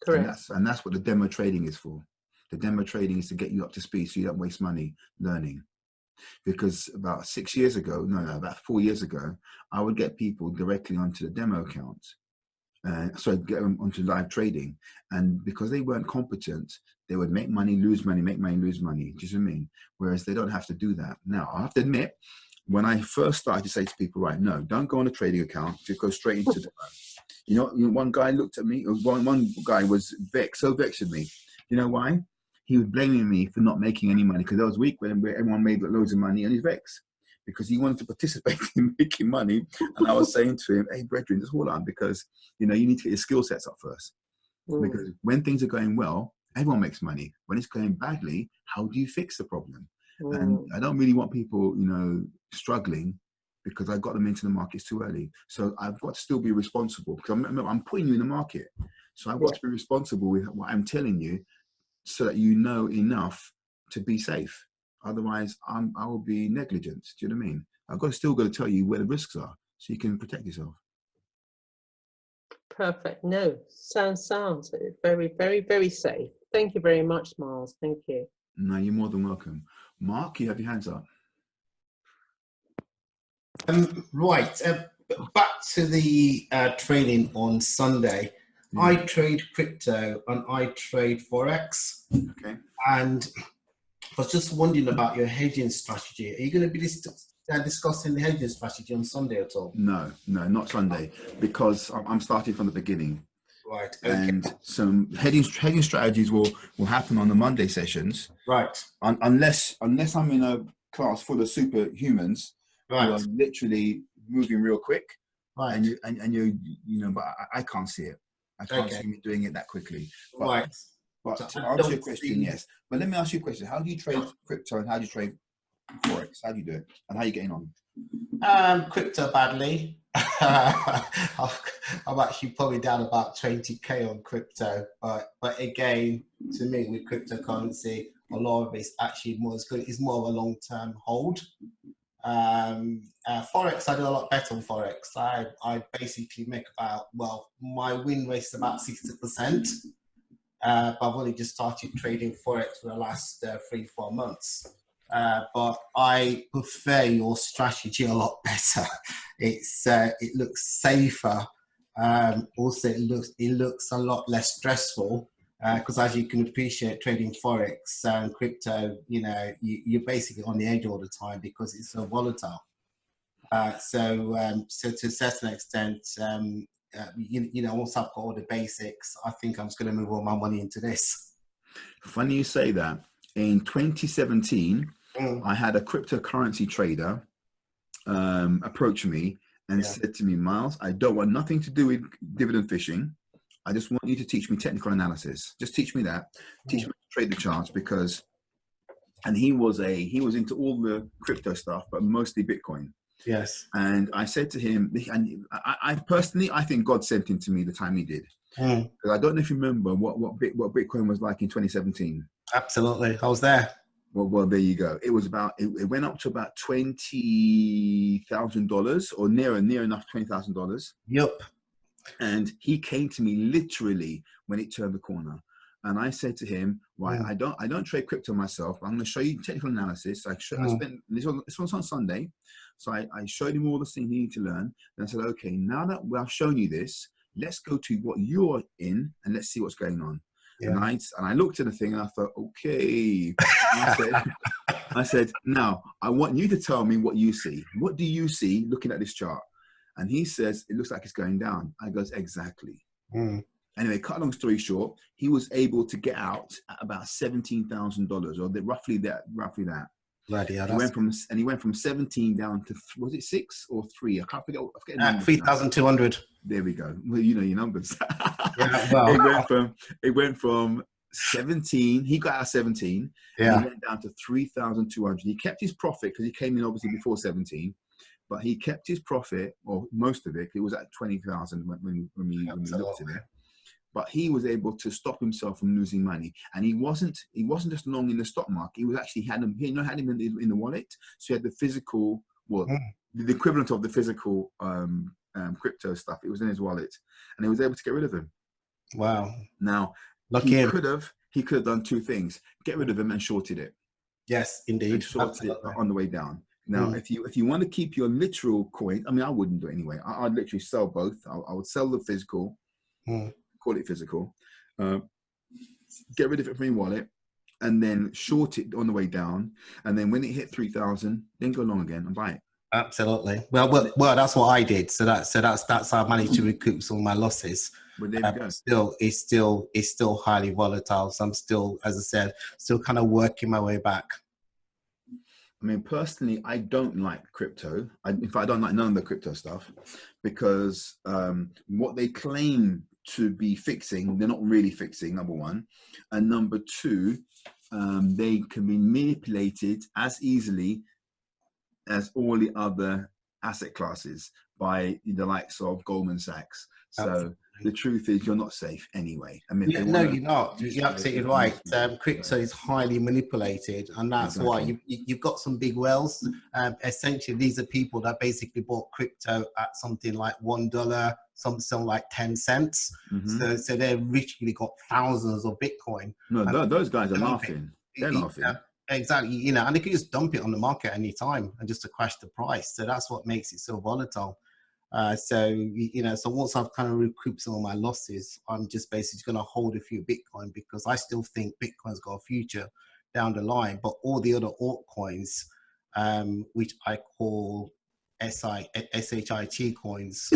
Correct. And that's what the demo trading is for. The demo trading is to get you up to speed so you don't waste money learning. Because about 4 years ago, I would get people directly onto the demo account. Get them onto live trading. And because they weren't competent, they would make money, lose money, make money, lose money. Do you see what I mean? Whereas they don't have to do that. Now, I have to admit, when I first started to say to people, right, no, don't go on a trading account, just go straight into the You know, one guy looked at me, one guy was so vexed with me. You know why? He was blaming me for not making any money because I was weak when everyone made loads of money, and he's vexed because he wanted to participate in making money. And I was saying to him, hey, brethren, just hold on, because, you know, you need to get your skill sets up first. Because when things are going well, everyone makes money. When it's going badly, how do you fix the problem? And I don't really want people, you know, struggling because I got them into the markets too early. So I've got to still be responsible because I'm putting you in the market. So I've got to be responsible with what I'm telling you so that you know enough to be safe. Otherwise, I will be negligent. Do you know what I mean? I've got to tell you where the risks are so you can protect yourself. Perfect. No, sounds very, very, very safe. Thank you very much, Miles. Thank you. No, you're more than welcome. Mark, you have your hands up. Right. Back to the trading on Sunday. I trade crypto and I trade Forex. Okay. And I was just wondering about your hedging strategy. Are you going to be discussing the hedging strategy on Sunday at all? No, not Sunday, because I'm starting from the beginning. Right. Okay. And some hedging strategies will happen on the Monday sessions. Right. Unless I'm in a class full of superhumans who are literally moving real quick. Right. And you know, but I can't see it. I can't see me doing it that quickly. But, But so to answer your question, yes. But let me ask you a question. How do you trade crypto and how do you trade Forex? How do you do it? And how are you getting on? Crypto badly. I'm actually probably down about 20k on crypto. But again, to me, with cryptocurrency, a lot of it's actually it's more of a long-term hold. Forex, I do a lot better on Forex. I basically make my win rate is about 60%. But I've only just started trading Forex for the last 3-4 months. But I prefer your strategy a lot better. It looks safer. Also, it looks a lot less stressful because, as you can appreciate, trading Forex and crypto, you know, you're basically on the edge all the time because it's so volatile. So to a certain extent, you know, once I've got all the basics, I think I'm just going to move all my money into this. Funny you say that. In 2017, I had a cryptocurrency trader approach me and said to me, Miles, I don't want nothing to do with dividend fishing. I just want you to teach me technical analysis. Just teach me that. Teach me to trade the charts and he was into all the crypto stuff, but mostly Bitcoin. Yes. And I said to him, and I personally think God sent him to me the time he did. Because I don't know if you remember what Bitcoin was like in 2017. Absolutely. I was there. Well, there you go. It was it went up to about $20,000 or near enough $20,000. Yep. And he came to me literally when it turned the corner. And I said to him, right, I don't trade crypto myself. I'm going to show you technical analysis. I spent this was on Sunday, so I showed him all the things he needed to learn. And I said, okay, now that I've shown you this, let's go to what you're in and let's see what's going on. Yeah. And I looked at the thing and I thought, okay. I said, now I want you to tell me what you see. What do you see looking at this chart? And he says, it looks like it's going down. I goes, exactly. Anyway, cut a long story short, he was able to get out at about $17,000, or roughly that. Right, yeah, he went from 17 down to, was it 6 or 3? I can't forget. 3,200. There we go. Well, you know your numbers. Yeah, well. it went from 17. He got out 17. Yeah. And he went down to 3,200. He kept his profit because he came in obviously before 17. But he kept his profit, or most of it. It was at 20,000 when we looked at it. But he was able to stop himself from losing money, and he wasn't just long in the stock market. He was actually had him in the wallet. So he had the physical, the equivalent of the physical crypto stuff. It was in his wallet, and he was able to get rid of him. Wow! Now he could have done two things: get rid of him and shorted it. Yes, indeed. And shorted it on the way down. Now, if you want to keep your literal coin, I mean, I wouldn't do it anyway. I'd literally sell both. I would sell the physical. Call it physical, get rid of it from your wallet, and then short it on the way down. And then when it hit 3,000, then go long again and buy it. Absolutely. Well, that's what I did. So that's how I managed to recoup some of my losses. But there we go. It's still highly volatile. So I'm still, as I said, still kind of working my way back. I mean, personally, I don't like crypto. In fact, I don't like none of the crypto stuff because what they claim to be fixing, they're not really fixing, number one. And number two, they can be manipulated as easily as all the other asset classes by the likes of Goldman Sachs. So absolutely. The truth is you're not safe anyway. I mean, you're not. You're absolutely right. Crypto is highly manipulated, and that's why you've got some big whales. Essentially, these are people that basically bought crypto at something like $1, something like 10 cents. So they've literally got thousands of Bitcoin. No, those guys are laughing. They're laughing. Exactly, and they can just dump it on the market at any time and just to crash the price. So that's what makes it so volatile. So once I've kind of recouped some of my losses, I'm just basically going to hold a few Bitcoin because I still think Bitcoin's got a future down the line. But all the other altcoins, which I call SHIT coins.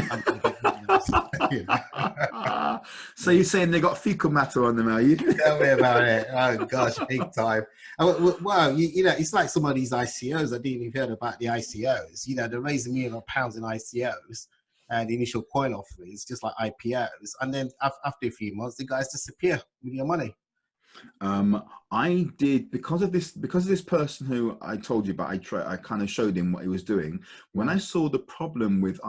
So you're saying they got fecal matter on them, are you? Tell me about it. Oh gosh, big time. Well, it's like some of these ICOs. I didn't even hear about the ICOs. They're raising millions of pounds in ICOs and the initial coin offerings, just like IPOs, and then after a few months, the guys disappear with your money. I did because of this person who I told you about. I kind of showed him what he was doing. When I saw the problem with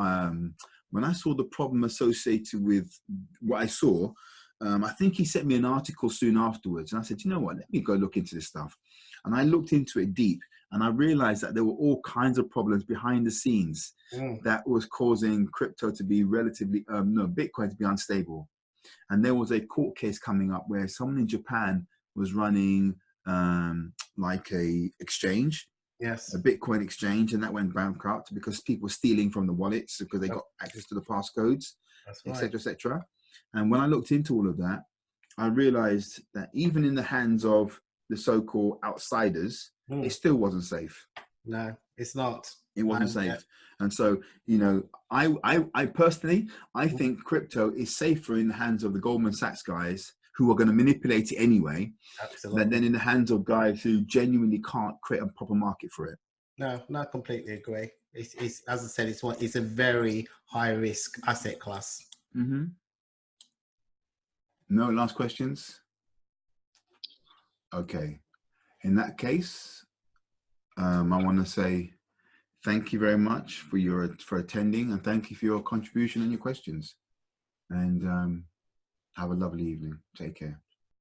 associated with what I saw, I think he sent me an article soon afterwards, and I said, you know what, let me go look into this stuff. And I looked into it deep, and I realized that there were all kinds of problems behind the scenes that was causing crypto to be Bitcoin to be unstable. And there was a court case coming up where someone in Japan was running like a exchange, a Bitcoin exchange, and that went bankrupt because people were stealing from the wallets because they got access to the passcodes, etc., etc. And when I looked into all of that, I realized that even in the hands of the so-called outsiders, it still wasn't safe. No, it's not. It wasn't safe. And so, I personally, I think crypto is safer in the hands of the Goldman Sachs guys who are going to manipulate it anyway, than in the hands of guys who genuinely can't create a proper market for it. No, I completely agree. It's as I said, it's a very high risk asset class. No last questions? Okay. In that case, I want to say thank you very much for attending, and thank you for your contribution and your questions. And have a lovely evening. Take care.